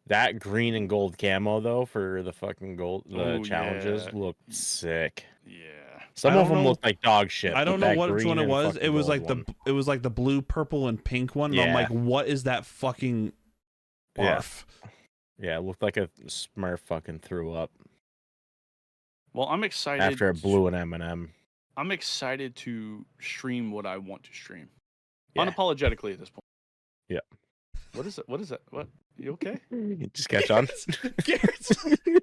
That green and gold camo though for the fucking Oh, challenges yeah. looked sick. Yeah. Some I of don't them know- looked like dog shit. I don't but know that which green one it and was. fucking It was gold like one, it was like the blue, purple, and pink one. And I'm Yeah. like, what is that fucking Yeah. barf? yeah, it looked like a Smurf fucking threw up Well, I'm excited. after it blew an M&M. I'm excited to stream what I want to stream. Yeah. Unapologetically at this point. Yeah. What is it? What is it? What? You okay? Just catch on. Garrett's-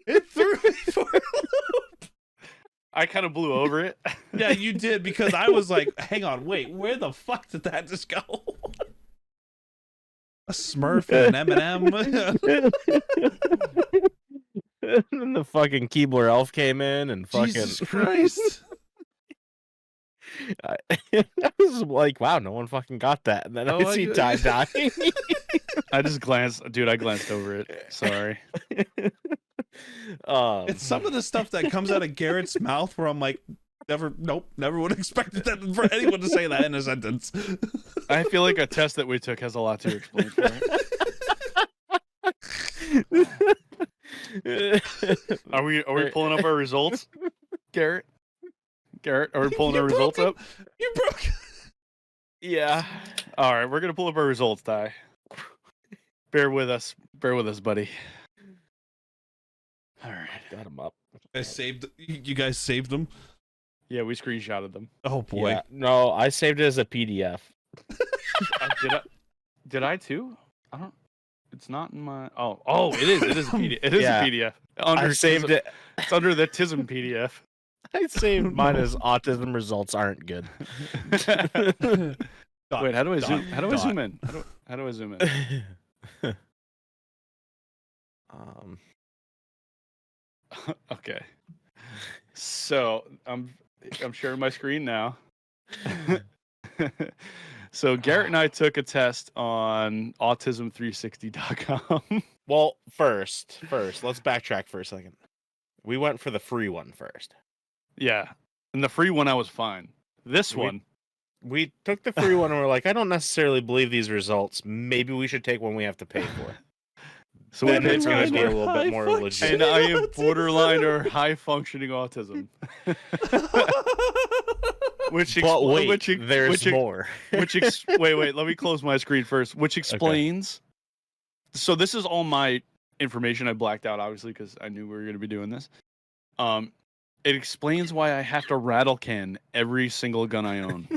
it threw me for a loop. I kind of blew over it. Yeah, you did because I was like, hang on, wait, where the fuck did that just go? A Smurf and an M&M. And then the fucking Keebler elf came in and fucking. Jesus Christ. I was like, wow, no one fucking got that. And then Oh I my see God. Ty dying. I just glanced, dude. I glanced over it. Sorry. It's some of the stuff that comes out of Garrett's mouth where I'm like, never would have expected that for anyone to say that in a sentence. I feel like a test that we took has a lot to explain for it. Are we pulling up our results, Garrett? Garrett, are we pulling our results up? You broke. Yeah. All right, we're gonna pull up our results, Ty. Bear with us, buddy. All right, got him up. You guys saved them. Yeah, we screenshotted them. Oh boy. Yeah, no, I saved it as a PDF. Did I too? I don't. It's not in my. Oh, it is. It is a PDF. It is a PDF. I saved it. It's under the TISM PDF. I saved mine as autism results aren't good. Wait, how do I zoom? How do I zoom in? How do I zoom in? Okay. So I'm sharing my screen now. So Garrett and I took a test on autism360.com. Well, first, let's backtrack for a second. We went for the free one first. Yeah. And the free one I was fine. This one. We took the free one and we're like, I don't necessarily believe these results. Maybe we should take one we have to pay for. So then it's going to be a little bit more legit. And I am borderline or high functioning autism. There's more. Wait, let me close my screen first. Which explains. Okay. So this is all my information. I blacked out obviously because I knew we were going to be doing this. It explains why I have to rattle can every single gun I own.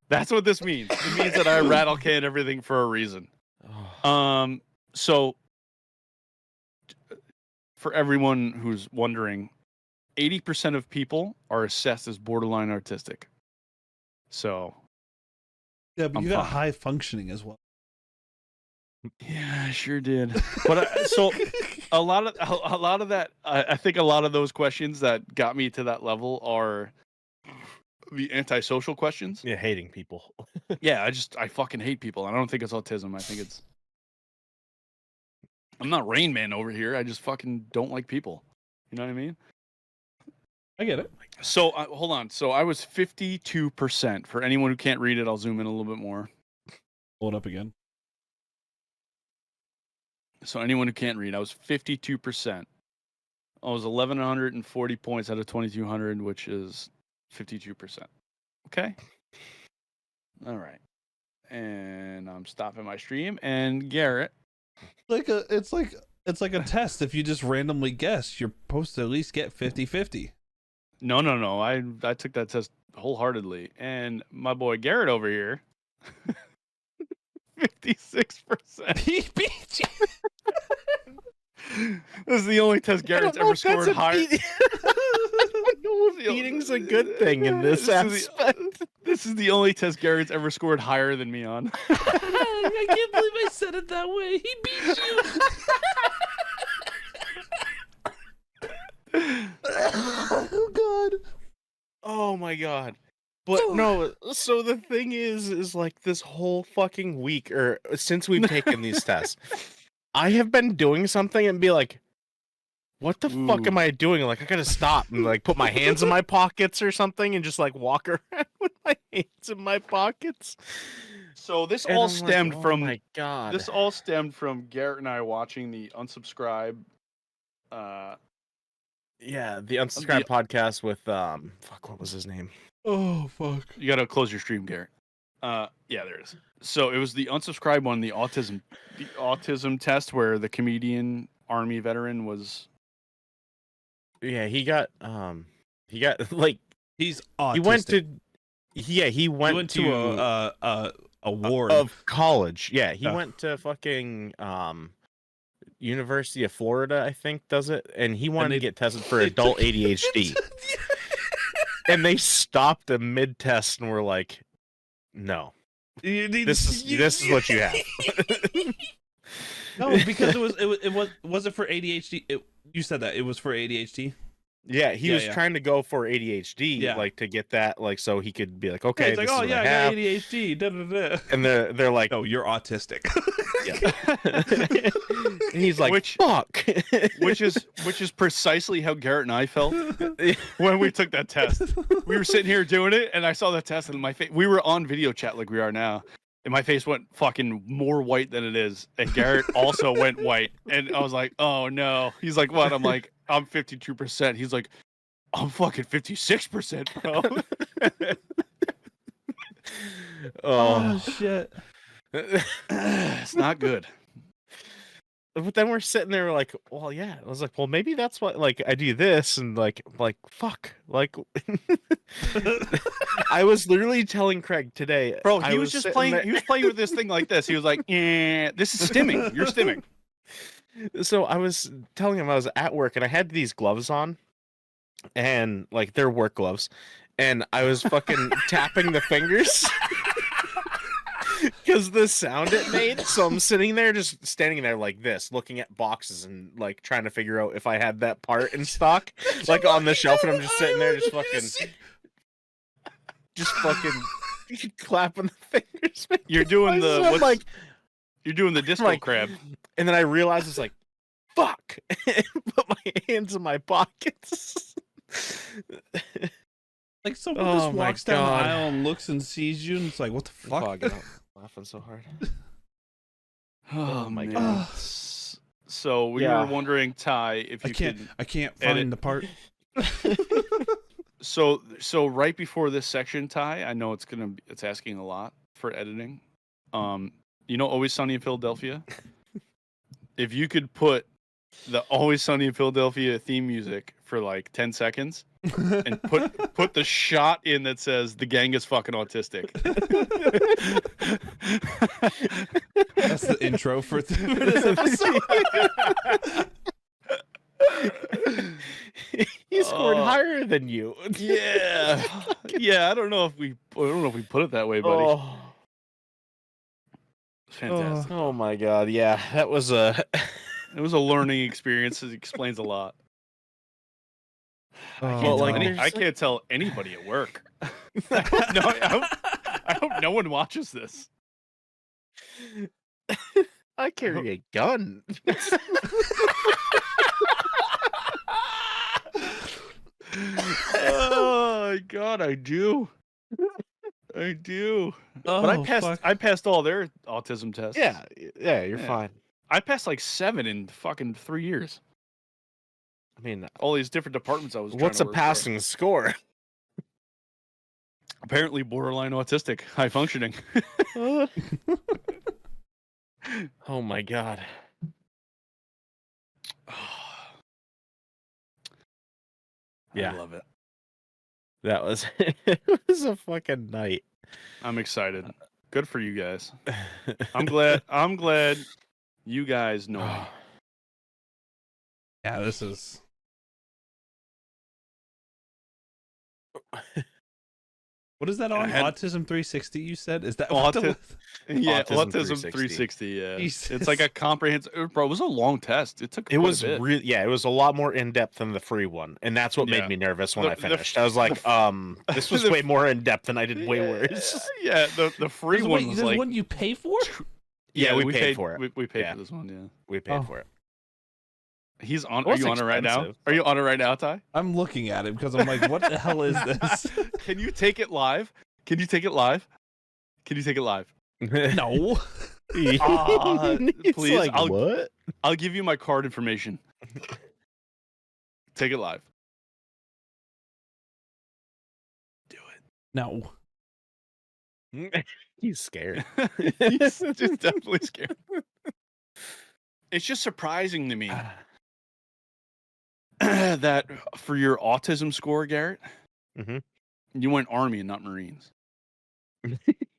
That's what this means. It means that I rattle can everything for a reason. So for everyone who's wondering, 80% of people are assessed as borderline autistic. So yeah, but you got high functioning as well. Yeah, I sure did. But so a lot of that, I think a lot of those questions that got me to that level are the antisocial questions. Yeah, hating people. Yeah, I fucking hate people. I don't think it's autism. I think I'm not Rain Man over here. I just fucking don't like people. You know what I mean? I get it. So hold on. So I was 52%. For anyone who can't read it, I'll zoom in a little bit more. Pull it up again. So anyone who can't read, I was 52%. I was 1,140 points out of 2,200, which is 52%. Okay. All right. And I'm stopping my stream. And Garrett, it's like a test. If you just randomly guess, you're supposed to at least get 50-50. No. I took that test wholeheartedly. And my boy Garrett over here, 56%. He beat you. This is the only test Garrett's ever scored higher. Beating's a good thing in this aspect. This is the only test Garrett's ever scored higher than me on. I can't believe I said it that way. He beat you. Oh God. Oh my God. But no, so the thing is like this whole fucking week, or since we've taken these tests, I have been doing something and be like, what the fuck am I doing? Like, I gotta stop and like put my hands in my pockets or something and just like walk around with my hands in my pockets. So this all stemmed from my God. This all stemmed from Garrett and I watching the Unsubscribe. Yeah, the Unsubscribe podcast with fuck, what was his name? Oh fuck! You gotta close your stream, Garrett. Yeah, there it is. So it was the Unsubscribe one, the autism test, where the comedian Army veteran was. Yeah, he got like he's autistic. He went to a ward of college. Yeah, he went to fucking University of Florida, I think, does it, and he wanted to get tested for adult ADHD. And they stopped a mid-test and were like, "No, this is what you have." No, because was it for ADHD? You said that it was for ADHD. Yeah, he was trying to go for ADHD, like to get that, like so he could be like, okay, it's like, I got ADHD. Da, da, da. And they're like, no, you're autistic. And he's like, fuck. which is precisely how Garrett and I felt when we took that test. We were sitting here doing it, and I saw the test, and my face. We were on video chat like we are now, and my face went fucking more white than it is, and Garrett also went white, and I was like, oh no. He's like, what? I'm like, I'm 52%. He's like, I'm fucking 56%, bro. Oh shit. It's not good. But then we're sitting there like, well, yeah. I was like, well, maybe that's what, like, I do this and like fuck. Like, I was literally telling Craig today, Bro, I he was just sitting playing. there- He was playing with this thing like this. He was like, this is stimming. You're stimming. So I was telling him I was at work and I had these gloves on, and like they're work gloves, and I was fucking tapping the fingers. Because the sound it made. So I'm sitting there, just standing there like this, looking at boxes and like trying to figure out if I had that part in stock, like on the shelf, and I'm just sitting there, just fucking clapping the fingers. You're doing the I'm like, you're doing the disco like, crab. and then I realized it's like, fuck, and put my hands in my pockets. Like someone Oh just my walks down the God. aisle and looks and sees you, and it's like, what the fuck? Fuck, I'm laughing so hard. Oh my man. God. So we Yeah. were wondering, Ty, if you I can't edit. find the part. So right before this section, Ty, I know it's asking a lot for editing. You know, Always Sunny in Philadelphia. If you could put the Always Sunny in Philadelphia theme music for like 10 seconds and put the shot in that says the gang is fucking autistic. That's the intro for this episode. He scored higher than you. Yeah. Yeah, I don't know if we put it that way, buddy. Oh. Fantastic. Oh my God. Yeah, that was a. It was a learning experience. It explains a lot. Oh, like, no. there's, I can't tell anybody at work. I hope no one watches this. I carry a gun. Oh my God, I do. I do. Oh, But fuck. I passed all their autism tests. Yeah, you're Yeah. fine. I passed like 7 in fucking 3 years. I mean, All these different departments I was. what's trying a to work for. passing score? Apparently borderline autistic, high functioning. Oh my God. Yeah. I love it. That was it was a fucking night. I'm excited. Good for you guys. I'm glad you guys know me. Yeah, this is. What is that on? Autism 360, you said? Is that what Yeah, Autism Autism 360, yeah. Jesus. It's like a comprehensive. Bro, it was a long test. It took It quite was a bit. really, yeah, it was a lot more in depth than the free one, and that's what Yeah. made me nervous when I The- finished. I was like, this was way more in depth, and I did way worse. Yeah, the free There's one was there's like. one you pay for? Yeah, we paid for it. We paid Yeah. for this one, yeah. We paid for it. He's on. It Are was you on it right now? expensive, Are you on it right now, Ty? I'm looking at it because I'm like, what the hell is this? Can you take it live? Can you take it live? No. It's please, like, I'll- what? I'll give you my card information. Take it live. Do No. He's scared. it. He's just definitely scared. It's just surprising to me that for your autism score, Garrett, Mhm. you went Army and not Marines.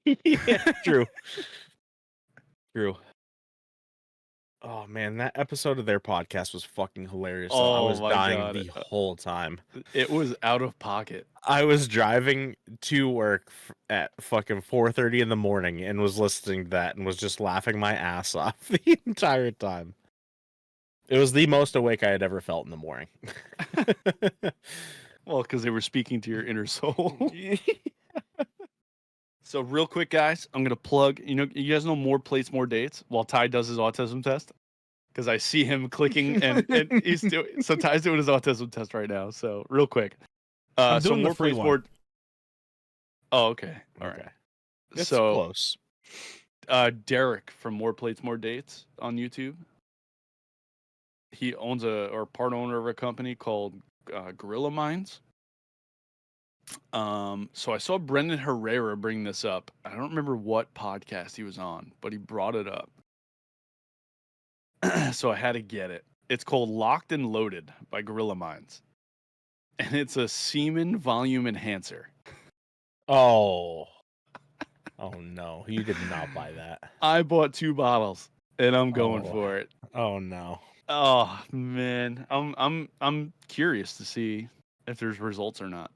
Yeah, true. True. Oh man, that episode of their podcast was fucking hilarious. I Oh was my dying God. the whole time. It was out of pocket. I was driving to work at fucking 4:30 in the morning and was listening to that and was just laughing my ass off the entire time. It was the most awake I had ever felt in the morning. Well, because they were speaking to your inner soul. So real quick, guys, I'm gonna plug. You guys know More Plates, More Dates while Ty does his autism test, because I see him clicking and he's doing. So Ty's doing his autism test right now. So real quick, I'm so doing the More free Plates, one. More. Oh, okay, all right. Okay. It's So close. Derek from More Plates, More Dates on YouTube. He owns or part owner of a company called Gorilla Minds. So I saw Brendan Herrera bring this up. I don't remember what podcast he was on, but he brought it up. So I had to get it. It's called Locked and Loaded by Gorilla Minds. And it's a semen volume enhancer. Oh. Oh no, you did not buy that. I bought 2 bottles and I'm going for it. Oh no. Oh man, I'm curious to see if there's results or not.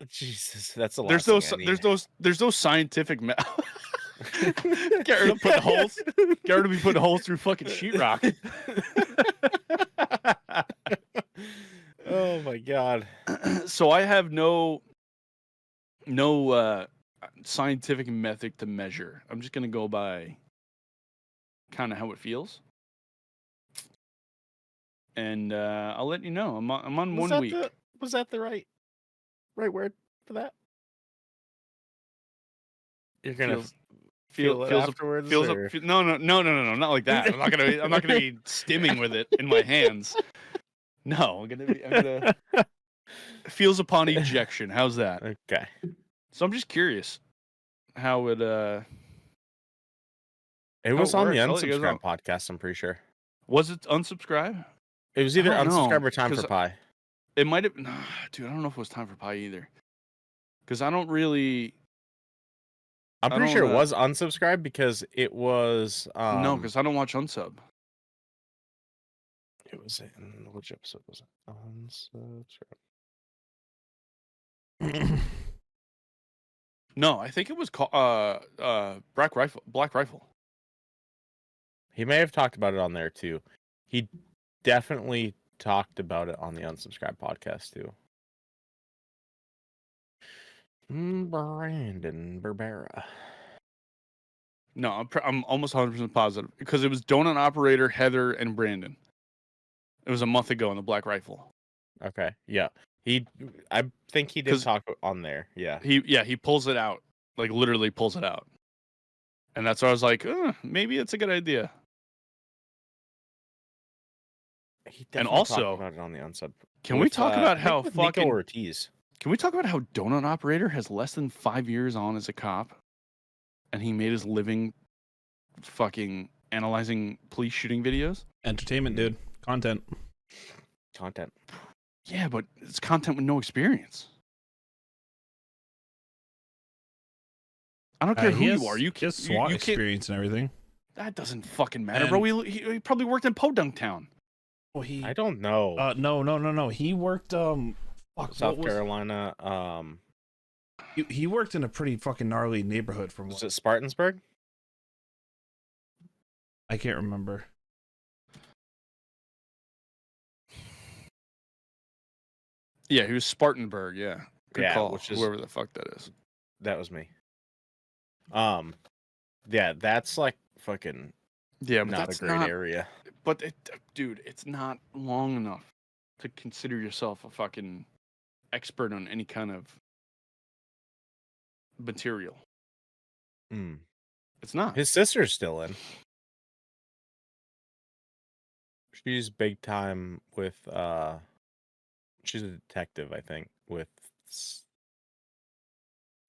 Jesus, that's a lot. There's no scientific get rid of putting holes. Get rid of me putting holes through fucking sheetrock. Oh my god. So I have no scientific method to measure. I'm just gonna go by kind of how it feels, and I'll let you know. I'm on 1 week. Was that the right word for that? You're gonna feel it afterwards. No, not like that. I'm not gonna be stimming with it in my hands. No, I'm gonna feels upon ejection. How's that? Okay. So I'm just curious how it It was on the I'll let you guys know. Unsubscribe podcast, I'm pretty sure. Was it unsubscribe? It was either I don't Unsubscribe know, or Time for 'cause Pie. It might have. Nah, dude, I don't know if it was Time for Pie either. Because I don't really. I'm I pretty don't, sure it was Unsubscribe because it was no, because I don't watch Unsub. it was in which episode was it? Unsubscribe. No, I think it was called Black Rifle. He may have talked about it on there too. He definitely talked about it on the Unsubscribe podcast too. Brandon Berbera. No, I'm almost 100% positive because it was Donut Operator, Heather, and Brandon. It was a month ago on the Black Rifle. Okay, yeah. I think he did talk on there. Yeah. He pulls it out, like literally pulls it out, and that's why I was like, maybe it's a good idea. He definitely and also, talked about it on the Unsub. Can we talk about how fucking Nico Ortiz? Can we talk about how Donut Operator has less than 5 years on as a cop, and he made his living fucking analyzing police shooting videos? Entertainment, dude. Content. Yeah, but it's content with no experience. I don't care who you are. You has SWAT experience and everything. That doesn't fucking matter, bro. He probably worked in Podunk Town. Well, I don't know. No. He worked South Carolina. He worked in a pretty fucking gnarly neighborhood. Was it Spartansburg? I can't remember. Yeah, he was Spartanburg. Yeah, good call. Which is whoever the fuck that is. That was me. Yeah, that's like fucking. Yeah, but not that's a great area. But dude, it's not long enough to consider yourself a fucking expert on any kind of material. It's not. His sister's still in. She's big time with she's a detective, I think, with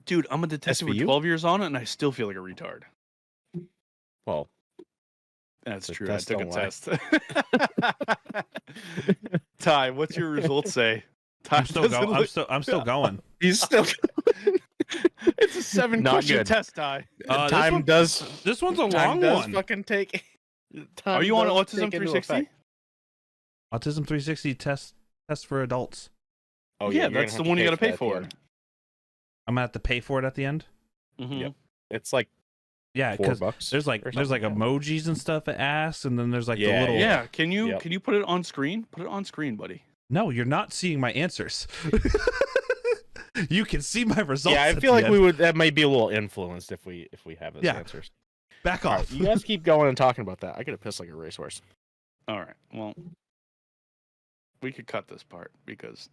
Dude, I'm a detective with 12 years on it and I still feel like a retard. Well, that's true. I took a test. Ty, what's your results say? I'm still going. He's still going. It's a 7-question test, Ty. This one's a long one. Fucking take. Are you on Autism 360? Autism 360 test for adults. Oh yeah, that's the one you got to pay for. I'm gonna have to pay for it at the end. Mm-hmm. Yep. It's like because $4 there's like emojis and stuff it asks, and then there's like the little Can you put it on screen? Put it on screen, buddy. No, you're not seeing my answers. You can see my results. Yeah, I feel like that might be a little influenced if we have those answers. Back off. Right, you guys keep going and talking about that. I gotta piss like a racehorse. All right. Well, we could cut this part because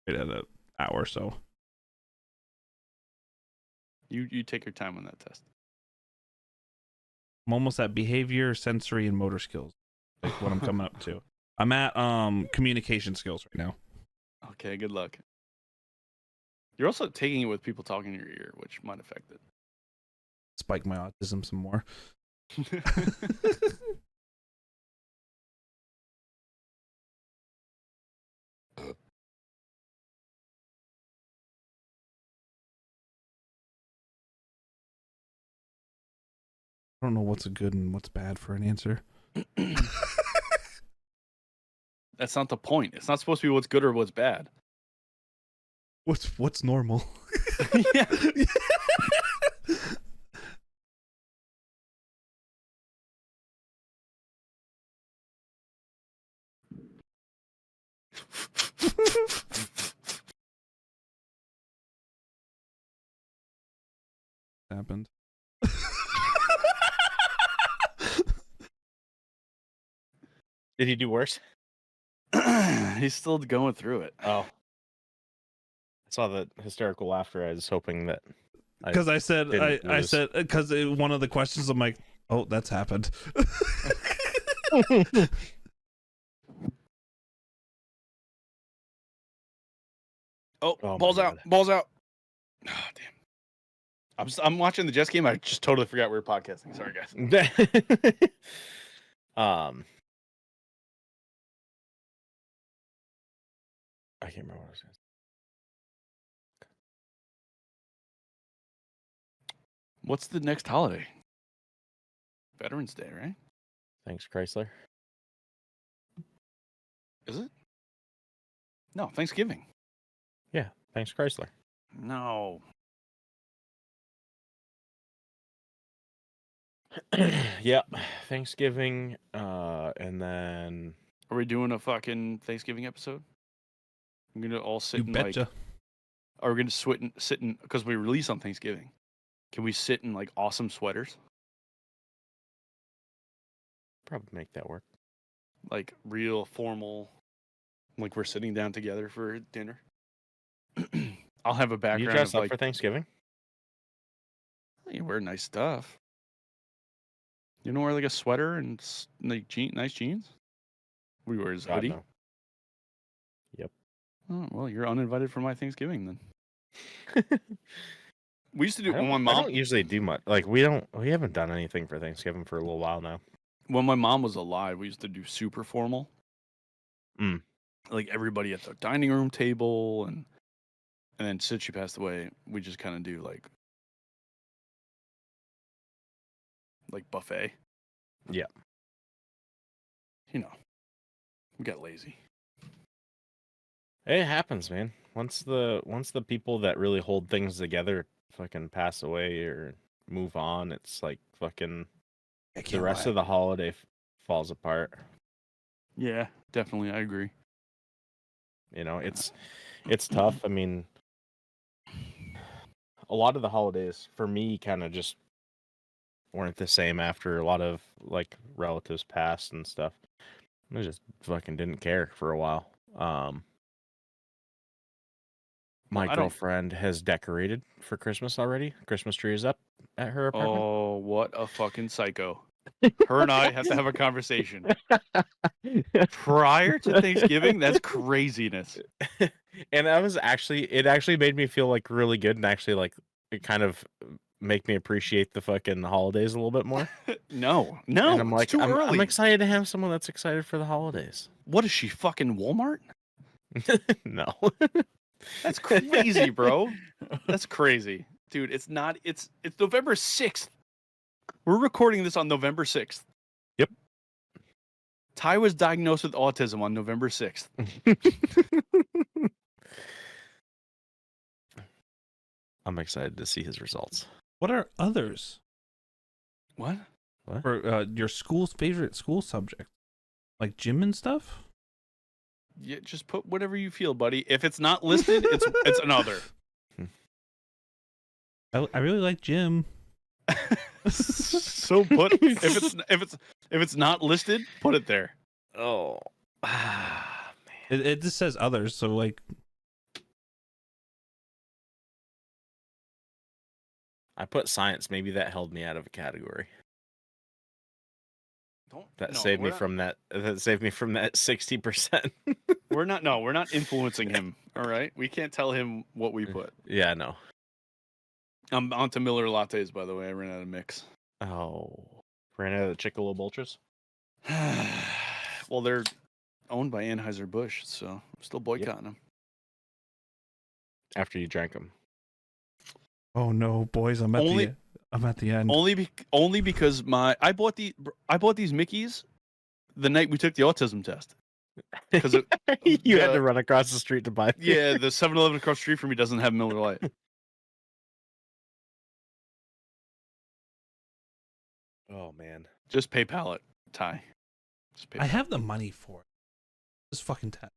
it had an hour or so. You take your time on that test. I'm almost at behavior, sensory, and motor skills. Like what I'm coming up to. I'm at communication skills right now. Okay, good luck. You're also taking it with people talking in your ear, which might affect it. Spike my autism some more. I don't know what's good and what's bad for an answer. That's not the point. It's not supposed to be what's good or what's bad. What's normal? Yeah. Happened. Did he do worse? He's still going through it. Oh. I saw the hysterical laughter. I was hoping that. Because I said lose. because one of the questions I'm like, oh, that's happened. Oh, Oh my balls out. God. Balls out. Oh, damn. I'm watching the Jets game. I just totally forgot we were podcasting. Sorry, guys. I can't remember what I was saying. What's the next holiday? Veterans Day, right? Thanks, Chrysler. Is it? No, Thanksgiving. Yeah, thanks, Chrysler. No. Yep, Thanksgiving, and then Are we doing a fucking Thanksgiving episode? I'm gonna all sit You in betcha. like. Are we gonna sit in because we release on Thanksgiving? Can we sit in like awesome sweaters? probably make that work. Like real formal, like we're sitting down together for dinner. I'll have a You background dress of up like for Thanksgiving? you wear nice stuff. You don't wear like a sweater and like nice jeans. We wear his God, hoodie. no. Yep. Oh, well, you're uninvited for my Thanksgiving then. We used to do I when my don't mom usually do much. Like we haven't done anything for Thanksgiving for a little while now. when my mom was alive. We used to do super formal. Mm. Like everybody at the dining room table, and then since she passed away, we just kind of do like buffet. Yeah. You know, we got lazy. It happens, man. Once the people that really hold things together fucking pass away or move on, it's like fucking the rest of the holiday falls apart. Yeah, definitely, I agree. You know, it's tough. I mean, a lot of the holidays for me kind of just weren't the same after a lot of like relatives passed and stuff. I just fucking didn't care for a while. My I don't. girlfriend has decorated for Christmas already. Christmas tree is up at her apartment. Oh, what a fucking psycho! Her and I have to have a conversation prior to Thanksgiving. That's craziness. And it actually made me feel like really good and actually like it kind of make me appreciate the fucking holidays a little bit more. No, And I'm it's like, too I'm early. excited to have someone that's excited for the holidays. What is she fucking Walmart? No. That's crazy, bro. That's crazy, dude. It's not. It's November 6th. We're recording this on November 6th. Yep. Ty was diagnosed with autism on November 6th. I'm excited to see his results. What are others? What? For your school's favorite school subject, like gym and stuff? Yeah, just put whatever you feel, buddy. If it's not listed, it's another. I really like gym. So put if it's not listed, put it there. Oh. Man. It just says others, so like I put science. Maybe that held me out of a category. That saved me from that. That saved me from that 60%. We're not influencing him. All right, we can't tell him what we put. Yeah, no. I'm onto Miller lattes, by the way. I ran out of mix. Oh, ran out of the Chickalope Ultras. Well, they're owned by Anheuser-Busch, so I'm still boycotting them. After you drank them. Oh no, boys! I'm at the end. Only because I bought these Mickeys the night we took the autism test. Because you had to run across the street to buy them. Yeah, the 7-Eleven across the street from me doesn't have Miller Lite. Oh man, just PayPal it, Ty. I have the money for it. This fucking test.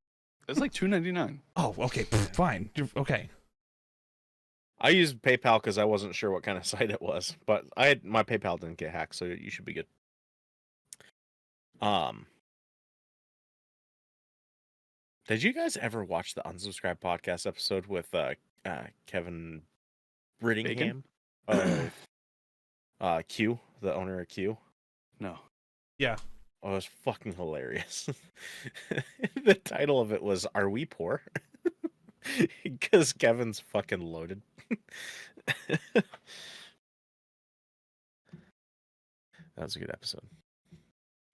It's like $2.99. Oh, okay, fine. Okay. I used PayPal because I wasn't sure what kind of site it was, but my PayPal didn't get hacked, so you should be good. Did you guys ever watch the Unsubscribed podcast episode with Kevin Brittingham? Q, the owner of Q? No. Yeah. Oh, it was fucking hilarious. The title of it was "Are We Poor?" Because Kevin's fucking loaded. That was a good episode.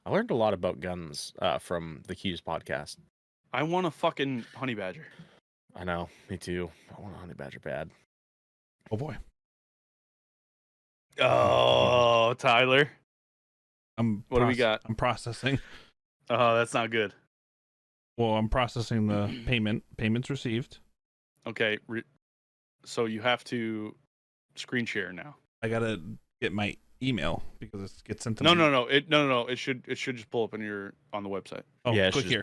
I learned a lot about guns from the Q's podcast. I want a fucking honey badger. I know, me too. I want a honey badger bad. Oh boy. Oh, Tyler. What do we got? I'm processing. Oh, that's not good. Well, I'm processing the payment. Payments received. Okay. So you have to screen share now. I gotta get my email because it gets sent to No. me. No. It should just pull up on the website. Oh, yeah, click here.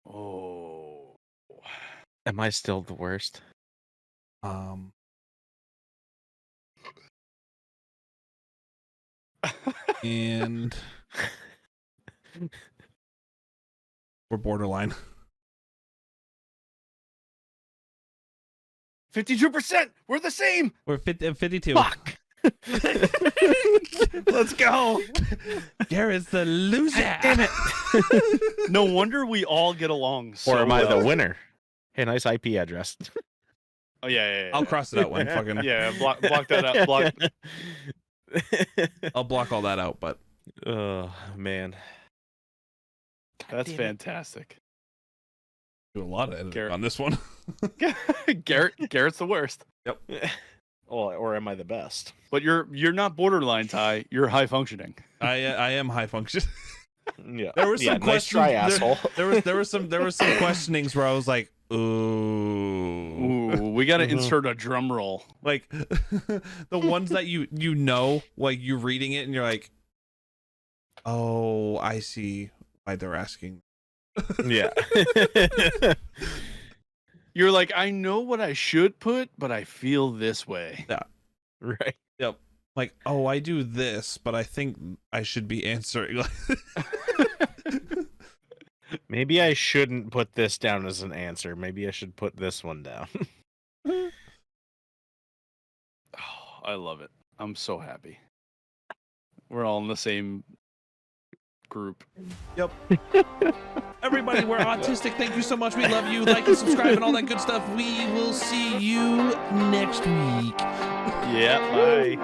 Oh. Am I still the worst? And we're borderline. 52%. We're the same. We're 52. Fuck. Let's go. Garrett's the loser. Damn it. No wonder we all get along so Or am I well. the winner? Hey, nice IP address. Oh yeah. I'll cross it out when fucking. Yeah, block that out. Block. I'll block all that out, but. Oh man. That's fantastic. Do a lot of editing on this one. Garrett's the worst. Yep. Or am I the best? But you're not borderline, Ty. You're high functioning. I am high function. Yeah. There were some nice questions. try, asshole. There was some questionings where I was like, ooh, we got to insert a drum roll. Like the ones that you know, like you're reading it and you're like, oh, I see why they're asking. Yeah. You're like, I know what I should put, but I feel this way. Yeah. Right. Yep. Like, oh, I do this, but I think I should be answering. Maybe I shouldn't put this down as an answer. Maybe I should put this one down. Oh, I love it. I'm so happy. We're all in the same group. Yep. Everybody, we're autistic. Thank you so much. We love you. Like and subscribe and all that good stuff. We will see you next week. Yeah, bye.